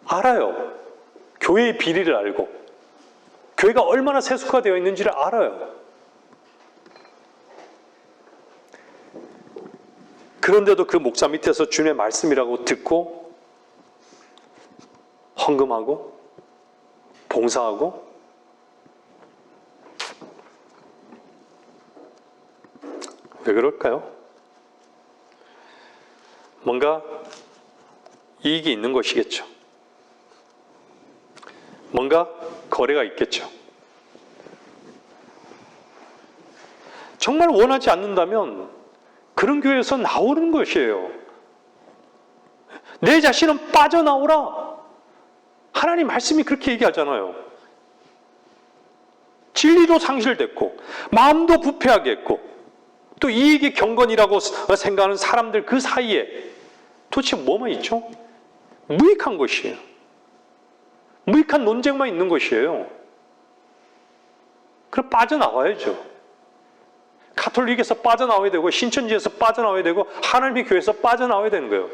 S1: 알아요. 교회의 비리를 알고 교회가 얼마나 세속화되어 있는지를 알아요. 그런데도 그 목사 밑에서 주님의 말씀이라고 듣고 헌금하고 봉사하고 왜 그럴까요? 뭔가 이익이 있는 것이겠죠. 뭔가 거래가 있겠죠. 정말 원하지 않는다면 그런 교회에서 나오는 것이에요. 내 자신은 빠져나오라. 하나님 말씀이 그렇게 얘기하잖아요. 진리도 상실됐고 마음도 부패하게 했고 또 이익이 경건이라고 생각하는 사람들 그 사이에 도대체 뭐만 있죠? 무익한 것이에요. 무익한 논쟁만 있는 것이에요. 그럼 빠져나와야죠. 가톨릭에서 빠져나와야 되고 신천지에서 빠져나와야 되고 하나님의 교회에서 빠져나와야 되는 거예요.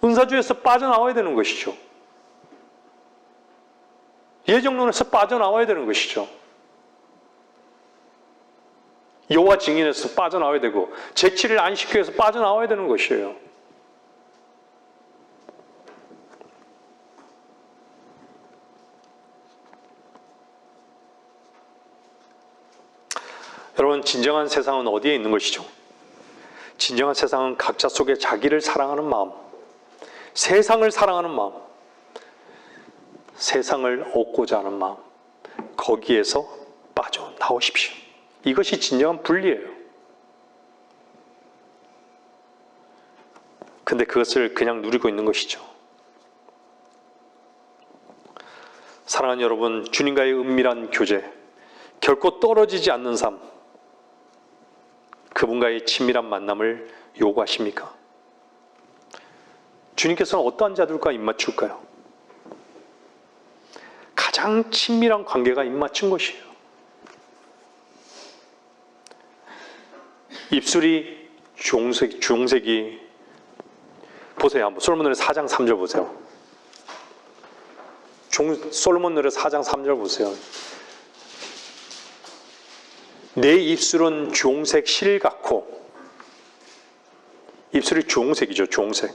S1: 은사주에서 빠져나와야 되는 것이죠. 예정론에서 빠져나와야 되는 것이죠. 여호와 증인에서 빠져나와야 되고 제7일 안식교에서 빠져나와야 되는 것이에요. 여러분, 진정한 세상은 어디에 있는 것이죠? 진정한 세상은 각자 속에 자기를 사랑하는 마음, 세상을 사랑하는 마음, 세상을 얻고자 하는 마음, 거기에서 빠져나오십시오. 이것이 진정한 분리예요. 근데 그것을 그냥 누리고 있는 것이죠. 사랑하는 여러분, 주님과의 은밀한 교제, 결코 떨어지지 않는 삶, 그분과의 친밀한 만남을 요구하십니까? 주님께서는 어떠한 자들과 입맞출까요? 가장 친밀한 관계가 입맞춘 것이에요. 입술이 주홍색이 보세요. 한번 솔로몬 노래 4장 3절 보세요. 솔로몬 노래 4장 3절 보세요. 내 입술은 주홍색 실 같고, 입술이 주홍색이죠. 주홍색.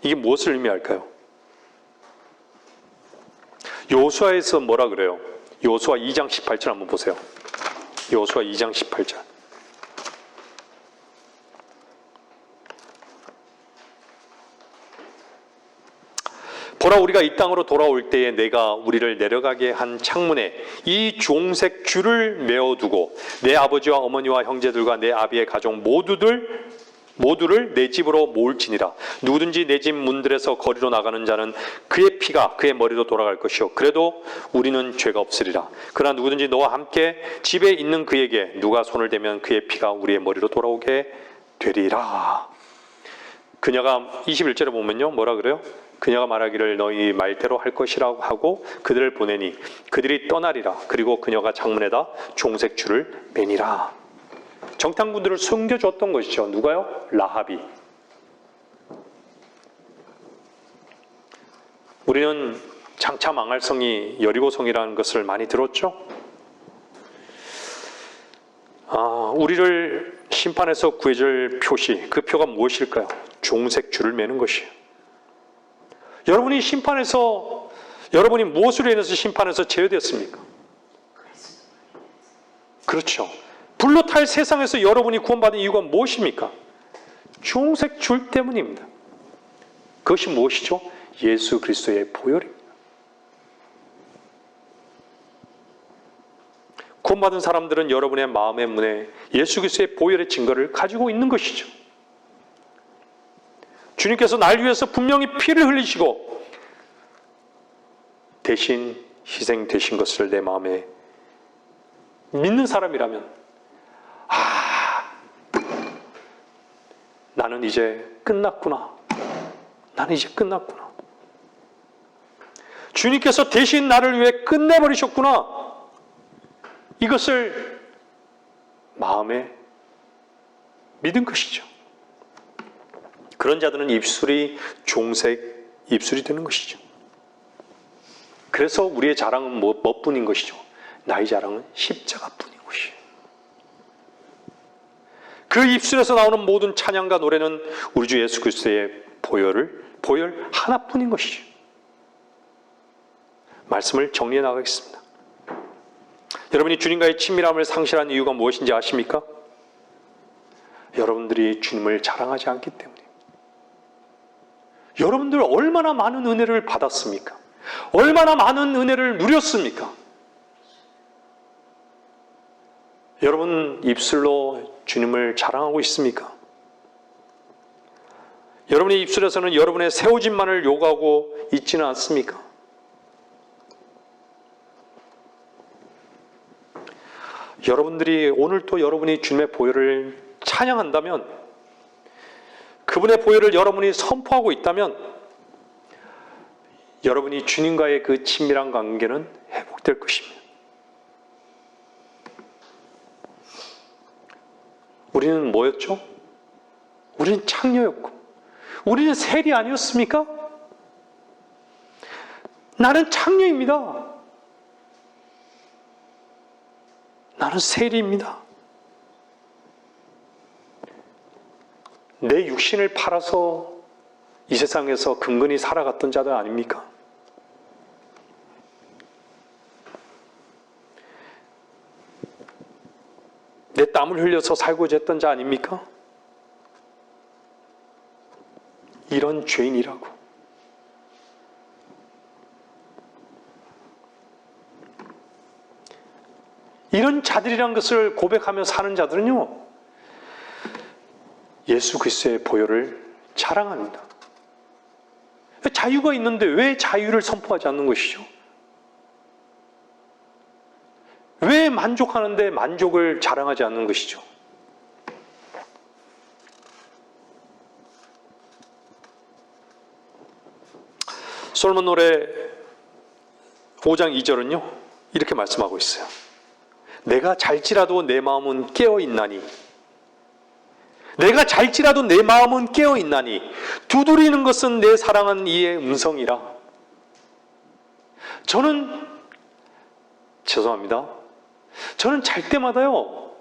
S1: 이게 무엇을 의미할까요? 여호수아에서 뭐라 그래요? 여호수아 2장 18절 한번 보세요. 여호수아 2장 18절. 보라, 우리가 이 땅으로 돌아올 때에 내가 우리를 내려가게 한 창문에 이 주홍색 줄을 메어두고 내 아버지와 어머니와 형제들과 내 아비의 가족 모두를 내 집으로 모을지니라. 누구든지 내 집 문들에서 거리로 나가는 자는 그의 피가 그의 머리로 돌아갈 것이요 그래도 우리는 죄가 없으리라. 그러나 누구든지 너와 함께 집에 있는 그에게 누가 손을 대면 그의 피가 우리의 머리로 돌아오게 되리라. 그녀가 21절에 보면요, 뭐라 그래요? 그녀가 말하기를 너희 말대로 할 것이라고 하고 그들을 보내니 그들이 떠나리라. 그리고 그녀가 창문에다 주홍색 줄을 매니라. 정탐꾼들을 숨겨줬던 것이죠. 누가요? 라합이. 우리는 장차 망할 성이 여리고성이라는 것을 많이 들었죠. 우리를 심판에서 구해줄 표시, 그 표가 무엇일까요? 주홍색 줄을 매는 것이에요. 여러분이 여러분이 무엇으로 인해서 심판에서 제외됐습니까? 그렇죠. 불로 탈 세상에서 여러분이 구원받은 이유가 무엇입니까? 주홍색 줄 때문입니다. 그것이 무엇이죠? 예수 그리스도의 보혈입니다. 구원받은 사람들은 여러분의 마음의 문에 예수 그리스도의 보혈의 증거를 가지고 있는 것이죠. 주님께서 날 위해서 분명히 피를 흘리시고 대신 희생되신 것을 내 마음에 믿는 사람이라면 나는 이제 끝났구나. 나는 이제 끝났구나. 주님께서 대신 나를 위해 끝내버리셨구나. 이것을 마음에 믿은 것이죠. 그런 자들은 입술이 종색 입술이 되는 것이죠. 그래서 우리의 자랑은 뭐뿐인 것이죠? 나의 자랑은 십자가뿐인 것이에요. 그 입술에서 나오는 모든 찬양과 노래는 우리 주 예수 그리스도의 보혈 하나뿐인 것이죠. 말씀을 정리해 나가겠습니다. 여러분이 주님과의 친밀함을 상실한 이유가 무엇인지 아십니까? 여러분들이 주님을 자랑하지 않기 때문입니다. 여러분들 얼마나 많은 은혜를 받았습니까? 얼마나 많은 은혜를 누렸습니까? 여러분 입술로 주님을 자랑하고 있습니까? 여러분의 입술에서는 여러분의 세워짐만을 요구하고 있지는 않습니까? 여러분들이 오늘 또 여러분이 주님의 보혈을 찬양한다면, 그분의 보혈을 여러분이 선포하고 있다면 여러분이 주님과의 그 친밀한 관계는 회복될 것입니다. 우리는 뭐였죠? 우리는 창녀였고, 우리는 셀이 아니었습니까? 나는 창녀입니다. 나는 셀입니다. 내 육신을 팔아서 이 세상에서 근근히 살아갔던 자들 아닙니까? 내 땀을 흘려서 살고자 했던 자 아닙니까? 이런 죄인이라고. 이런 자들이란 것을 고백하며 사는 자들은요, 예수 그리스도의 보혈을 자랑합니다. 자유가 있는데 왜 자유를 선포하지 않는 것이죠? 왜 만족하는데 만족을 자랑하지 않는 것이죠? 솔로몬 노래 5장 2절은요 이렇게 말씀하고 있어요. 내가 잘지라도 내 마음은 깨어있나니, 내가 잘지라도 내 마음은 깨어있나니 두드리는 것은 내 사랑한 이의 음성이라. 저는 잘 때마다요,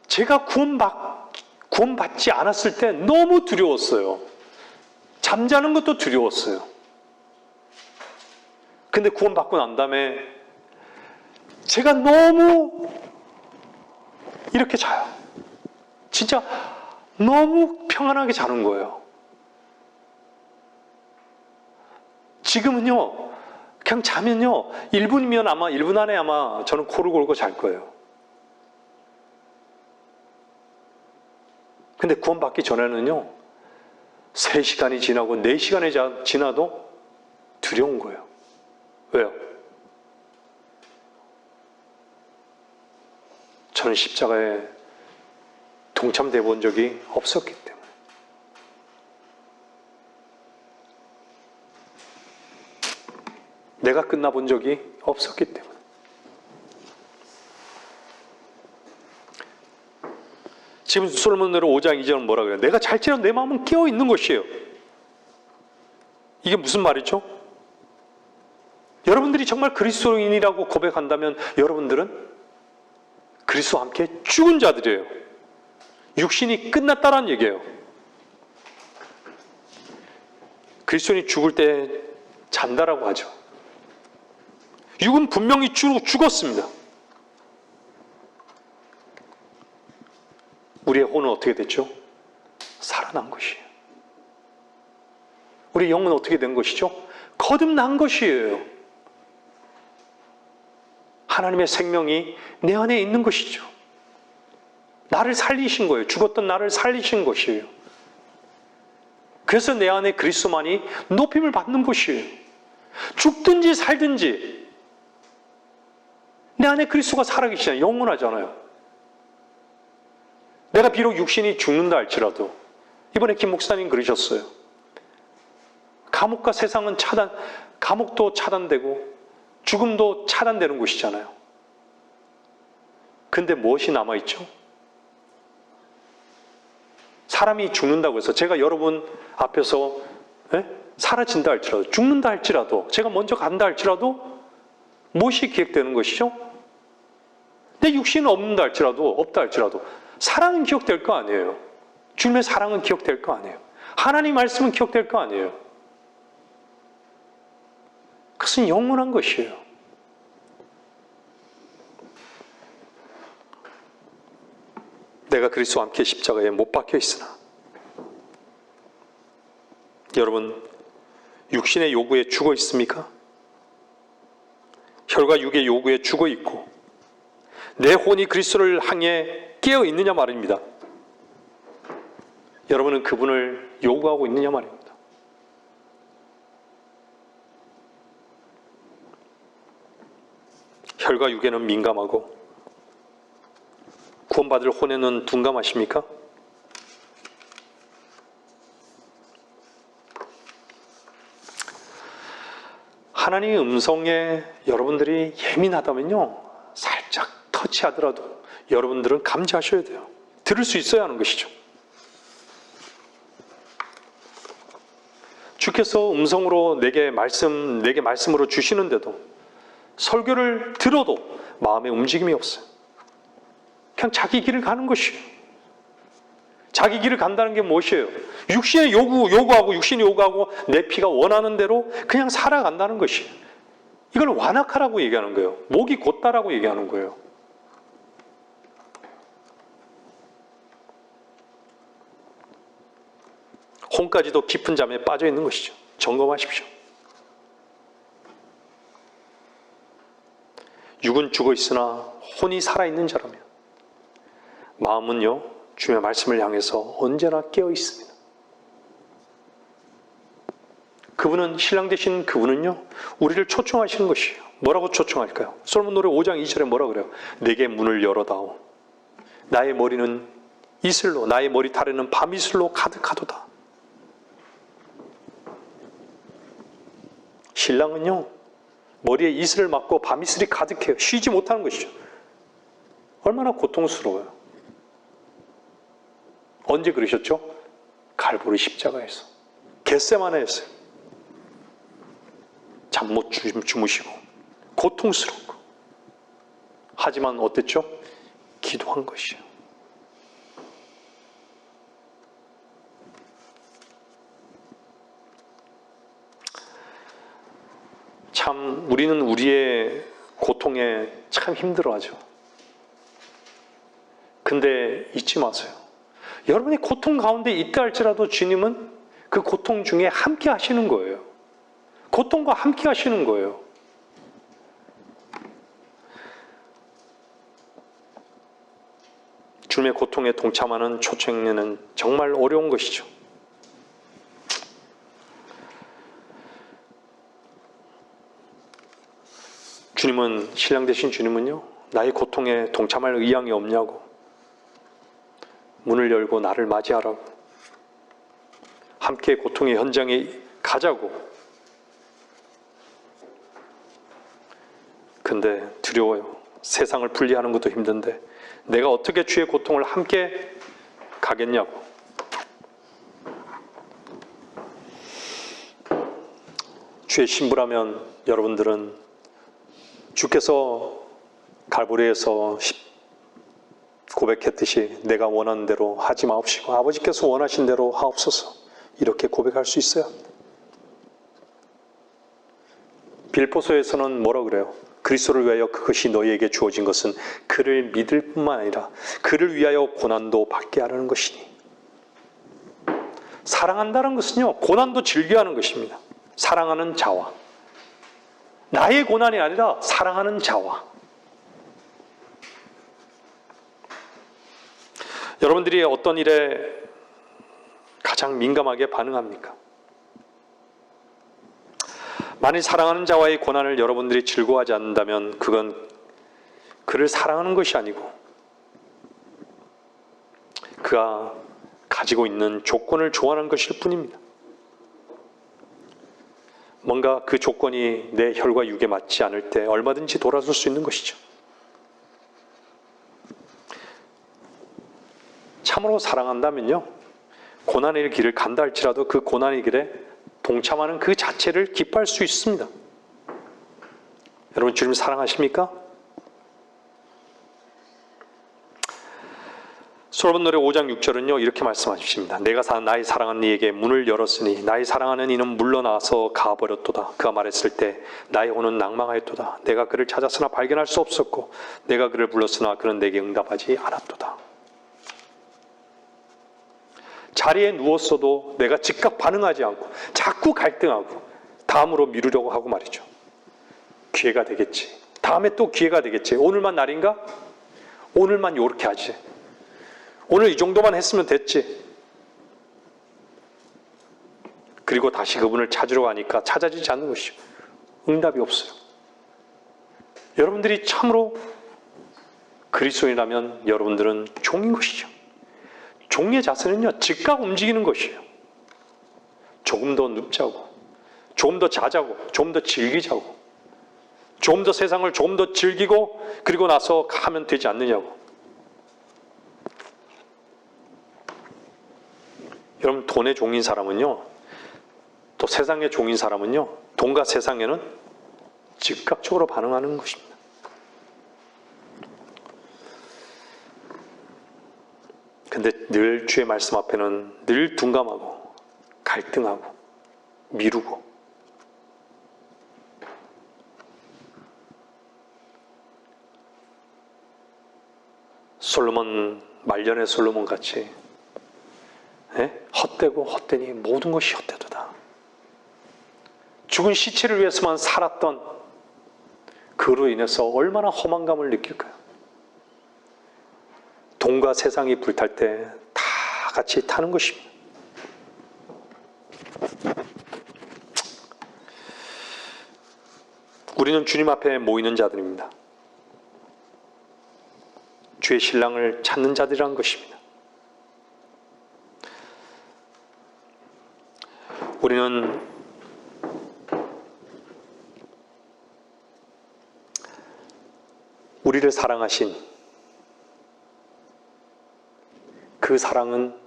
S1: 제가 구원받지 않았을 때 너무 두려웠어요. 잠자는 것도 두려웠어요. 근데 구원받고 난 다음에 제가 너무 이렇게 자요. 진짜 너무 평안하게 자는 거예요. 지금은요, 그냥 자면요, 1분 안에 아마 저는 코를 골고 잘 거예요. 근데 구원받기 전에는요, 3시간이 지나고 4시간이 지나도 두려운 거예요. 왜요? 저는 십자가에 동참돼 본 적이 없었기 때문에. 내가 끝나본 적이 없었기 때문에. 지금 솔로몬으로 5장 2절은 뭐라 그래요? 내가 잘지라도 내 마음은 깨어 있는 것이에요. 이게 무슨 말이죠? 여러분들이 정말 그리스도인이라고 고백한다면 여러분들은 그리스도와 함께 죽은 자들이에요. 육신이 끝났다라는 얘기예요. 그리스도인이 죽을 때 잔다라고 하죠. 육은 분명히 죽었습니다. 우리의 혼은 어떻게 됐죠? 살아난 것이에요. 우리의 영은 어떻게 된 것이죠? 거듭난 것이에요. 하나님의 생명이 내 안에 있는 것이죠. 나를 살리신 거예요. 죽었던 나를 살리신 것이에요. 그래서 내 안에 그리스도만이 높임을 받는 것이에요. 죽든지 살든지 내 안에 그리스도가 살아계시잖아요. 영원하잖아요. 내가 비록 육신이 죽는다 할지라도, 이번에 김 목사님 그러셨어요. 감옥과 세상은 감옥도 차단되고 죽음도 차단되는 곳이잖아요. 근데 무엇이 남아있죠? 사람이 죽는다고 해서 제가 여러분 앞에서 사라진다 할지라도, 죽는다 할지라도, 제가 먼저 간다 할지라도 무엇이 기억되는 것이죠? 내 육신은 없는다 할지라도, 없다 할지라도 사랑은 기억될 거 아니에요. 주님의 사랑은 기억될 거 아니에요. 하나님 말씀은 기억될 거 아니에요. 그것은 영원한 것이에요. 내가 그리스도와 함께 십자가에 못 박혀 있으나, 여러분 육신의 요구에 죽어 있습니까? 혈과 육의 요구에 죽어 있고 내 혼이 그리스도를 향해 깨어 있느냐 말입니다. 여러분은 그분을 요구하고 있느냐 말입니다. 혈과 육에는 민감하고 구원받을 혼에는 둔감하십니까? 하나님의 음성에 여러분들이 예민하다면요, 살짝 터치하더라도 여러분들은 감지하셔야 돼요. 들을 수 있어야 하는 것이죠. 주께서 음성으로 내게 말씀으로 주시는데도 설교를 들어도 마음에 움직임이 없어요. 그냥 자기 길을 가는 것이에요. 자기 길을 간다는 게 무엇이에요? 육신의 요구하고 육신이 요구하고 내 피가 원하는 대로 그냥 살아간다는 것이에요. 이걸 완악하라고 얘기하는 거예요. 목이 곧다라고 얘기하는 거예요. 혼까지도 깊은 잠에 빠져 있는 것이죠. 점검하십시오. 육은 죽어 있으나 혼이 살아있는 자라면 마음은요, 주의 말씀을 향해서 언제나 깨어 있습니다. 그분은, 신랑 되신 그분은요, 우리를 초청하시는 것이에요. 뭐라고 초청할까요? 솔몬 노래 5장 2절에 뭐라 그래요? 내게 문을 열어다오. 나의 머리는 이슬로, 나의 머리털에는 밤이슬로 가득하도다. 신랑은요, 머리에 이슬을 맞고 밤이슬이 가득해요. 쉬지 못하는 것이죠. 얼마나 고통스러워요. 언제 그러셨죠? 갈보리 십자가에서. 겟세마네였어요. 잠 못 주무시고 고통스럽고. 하지만 어땠죠? 기도한 것이에요. 참 우리는 우리의 고통에 참 힘들어하죠. 근데 잊지 마세요. 여러분이 고통 가운데 있다 할지라도 주님은 그 고통 중에 함께 하시는 거예요. 고통과 함께 하시는 거예요. 주님의 고통에 동참하는 초청에는 정말 어려운 것이죠. 주님은, 신랑 되신 주님은요, 나의 고통에 동참할 의향이 없냐고, 문을 열고 나를 맞이하라고, 함께 고통의 현장에 가자고. 근데 두려워요. 세상을 분리하는 것도 힘든데 내가 어떻게 주의 고통을 함께 가겠냐고. 주의 신부라면 여러분들은 주께서 갈보리에서 고백했듯이 내가 원하는 대로 하지 마옵시고 아버지께서 원하신 대로 하옵소서, 이렇게 고백할 수 있어요. 빌보서에서는 뭐라 그래요? 그리스도를 위하여 그것이 너희에게 주어진 것은 그를 믿을 뿐만 아니라 그를 위하여 고난도 받게 하려는 것이니. 사랑한다는 것은요, 고난도 즐겨야 하는 것입니다. 사랑하는 자와, 나의 고난이 아니라 사랑하는 자와. 여러분들이 어떤 일에 가장 민감하게 반응합니까? 만일 사랑하는 자와의 고난을 여러분들이 즐거워하지 않는다면 그건 그를 사랑하는 것이 아니고 그가 가지고 있는 조건을 좋아하는 것일 뿐입니다. 뭔가 그 조건이 내 혈과 육에 맞지 않을 때 얼마든지 돌아설 수 있는 것이죠. 참으로 사랑한다면요, 고난의 길을 간다 할지라도 그 고난의 길에 동참하는 그 자체를 기뻐할 수 있습니다. 여러분, 주님 사랑하십니까? 솔로몬 노래 5장 6절은요 이렇게 말씀하십니다. 내가 나의 사랑하는 이에게 문을 열었으니 나의 사랑하는 이는 물러나서 가버렸도다. 그가 말했을 때 나의 혼은 낭망하였도다. 내가 그를 찾았으나 발견할 수 없었고 내가 그를 불렀으나 그는 내게 응답하지 않았도다. 자리에 누웠어도 내가 즉각 반응하지 않고 자꾸 갈등하고 다음으로 미루려고 하고 말이죠. 기회가 되겠지. 다음에 또 기회가 되겠지. 오늘만 날인가? 오늘만 요렇게 하지. 오늘 이 정도만 했으면 됐지. 그리고 다시 그분을 찾으러 가니까 찾아지지 않는 것이죠. 응답이 없어요. 여러분들이 참으로 그리스도인이라면 여러분들은 종인 것이죠. 종의 자세는요, 즉각 움직이는 것이에요. 조금 더 눕자고, 조금 더 자자고, 조금 더 즐기자고, 조금 더 세상을 조금 더 즐기고, 그리고 나서 가면 되지 않느냐고. 여러분, 돈의 종인 사람은요, 또 세상의 종인 사람은요, 돈과 세상에는 즉각적으로 반응하는 것입니다. 근데 늘 주의 말씀 앞에는 늘 둔감하고 갈등하고 미루고 솔로몬, 말년의 솔로몬 같이 헛되고 헛되니 모든 것이 헛되도다. 죽은 시체를 위해서만 살았던 그로 인해서 얼마나 허망감을 느낄까요? 돈과 세상이 불탈 때 다 같이 타는 것입니다. 우리는 주님 앞에 모이는 자들입니다. 주의 신랑을 찾는 자들이란 것입니다. 우리는 우리를 사랑하신 그 사랑은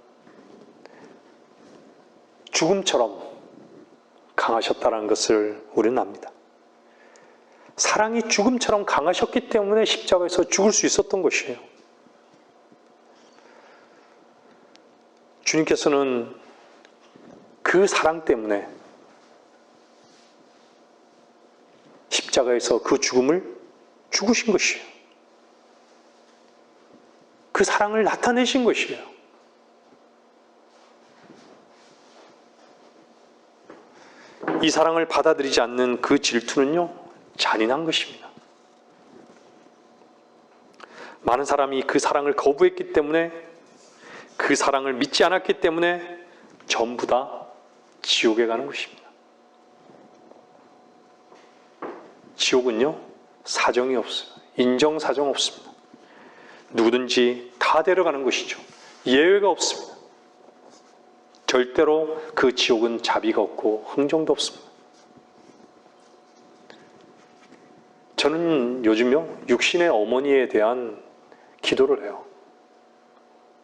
S1: 죽음처럼 강하셨다는 것을 우리는 압니다. 사랑이 죽음처럼 강하셨기 때문에 십자가에서 죽을 수 있었던 것이에요. 주님께서는 그 사랑 때문에 십자가에서 그 죽음을 죽으신 것이에요. 그 사랑을 나타내신 것이에요. 이 사랑을 받아들이지 않는 그 질투는요, 잔인한 것입니다. 많은 사람이 그 사랑을 거부했기 때문에, 그 사랑을 믿지 않았기 때문에 전부 다 지옥에 가는 것입니다. 지옥은요, 사정이 없어요. 인정사정 없습니다. 누구든지 다 데려가는 것이죠. 예외가 없습니다. 절대로 그 지옥은 자비가 없고 흥정도 없습니다. 저는 요즘요, 육신의 어머니에 대한 기도를 해요.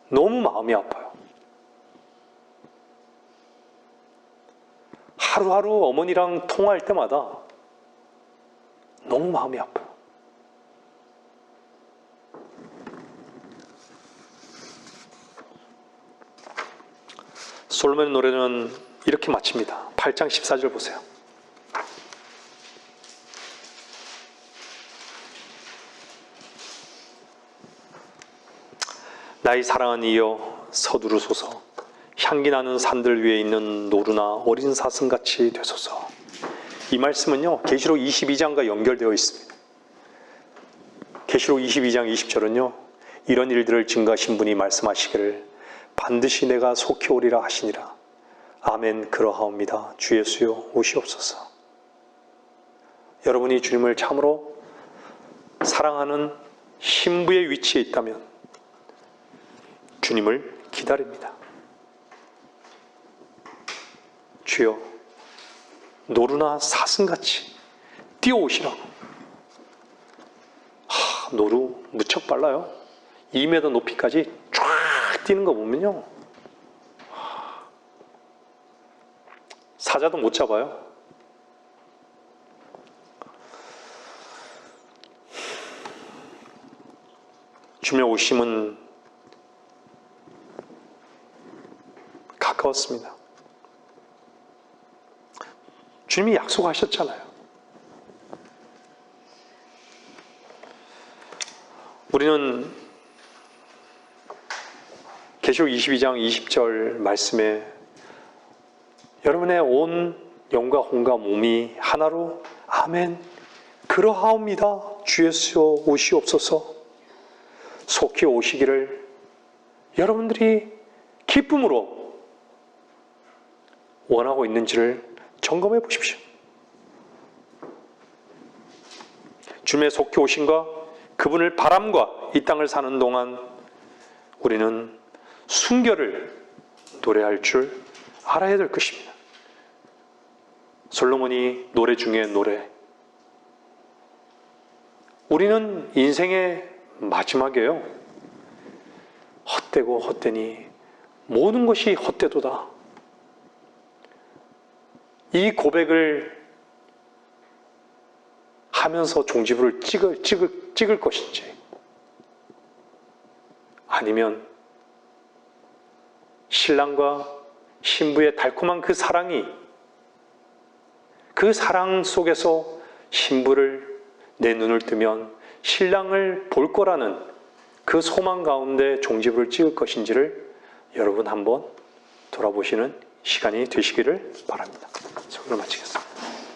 S1: 너무 마음이 아파요. 하루하루 어머니랑 통화할 때마다 너무 마음이 아파요. 솔로몬의 노래는 이렇게 마칩니다. 8장 14절 보세요. 나의 사랑하는 이여 서두르소서. 향기 나는 산들 위에 있는 노루나 어린 사슴같이 되소서. 이 말씀은요, 계시록 22장과 연결되어 있습니다. 계시록 22장 20절은요, 이런 일들을 증거하신 분이 말씀하시기를 반드시 내가 속히 오리라 하시니라. 아멘, 그러하옵니다. 주 예수여 오시옵소서. 여러분이 주님을 참으로 사랑하는 신부의 위치에 있다면 주님을 기다립니다. 주여, 노루나 사슴같이 뛰어오시라고. 노루 무척 빨라요. 2m 높이까지 쫙 뛰는 거 보면요, 사자도 못 잡아요. 주님의 오심은 가까웠습니다. 주님이 약속하셨잖아요. 우리는 계시록 22장 20절 말씀에 여러분의 온 영과 혼과 몸이 하나로 아멘 그러하옵니다. 주 예수 오시옵소서. 속히 오시기를 여러분들이 기쁨으로 원하고 있는지를 점검해 보십시오. 주님의 속히 오심과 그분을 바람과 이 땅을 사는 동안 우리는 순결을 노래할 줄 알아야 될 것입니다. 솔로몬이 노래 중에 노래. 우리는 인생의 마지막이에요. 헛되고 헛되니 모든 것이 헛되도다. 이 고백을 하면서 종지부를 찍을 것인지 아니면 신랑과 신부의 달콤한 그 사랑이 그 사랑 속에서 신부를 내 눈을 뜨면 신랑을 볼 거라는 그 소망 가운데 종지부를 찍을 것인지를 여러분 한번 돌아보시는 시간이 되시기를 바랍니다. 설교를 마치겠습니다.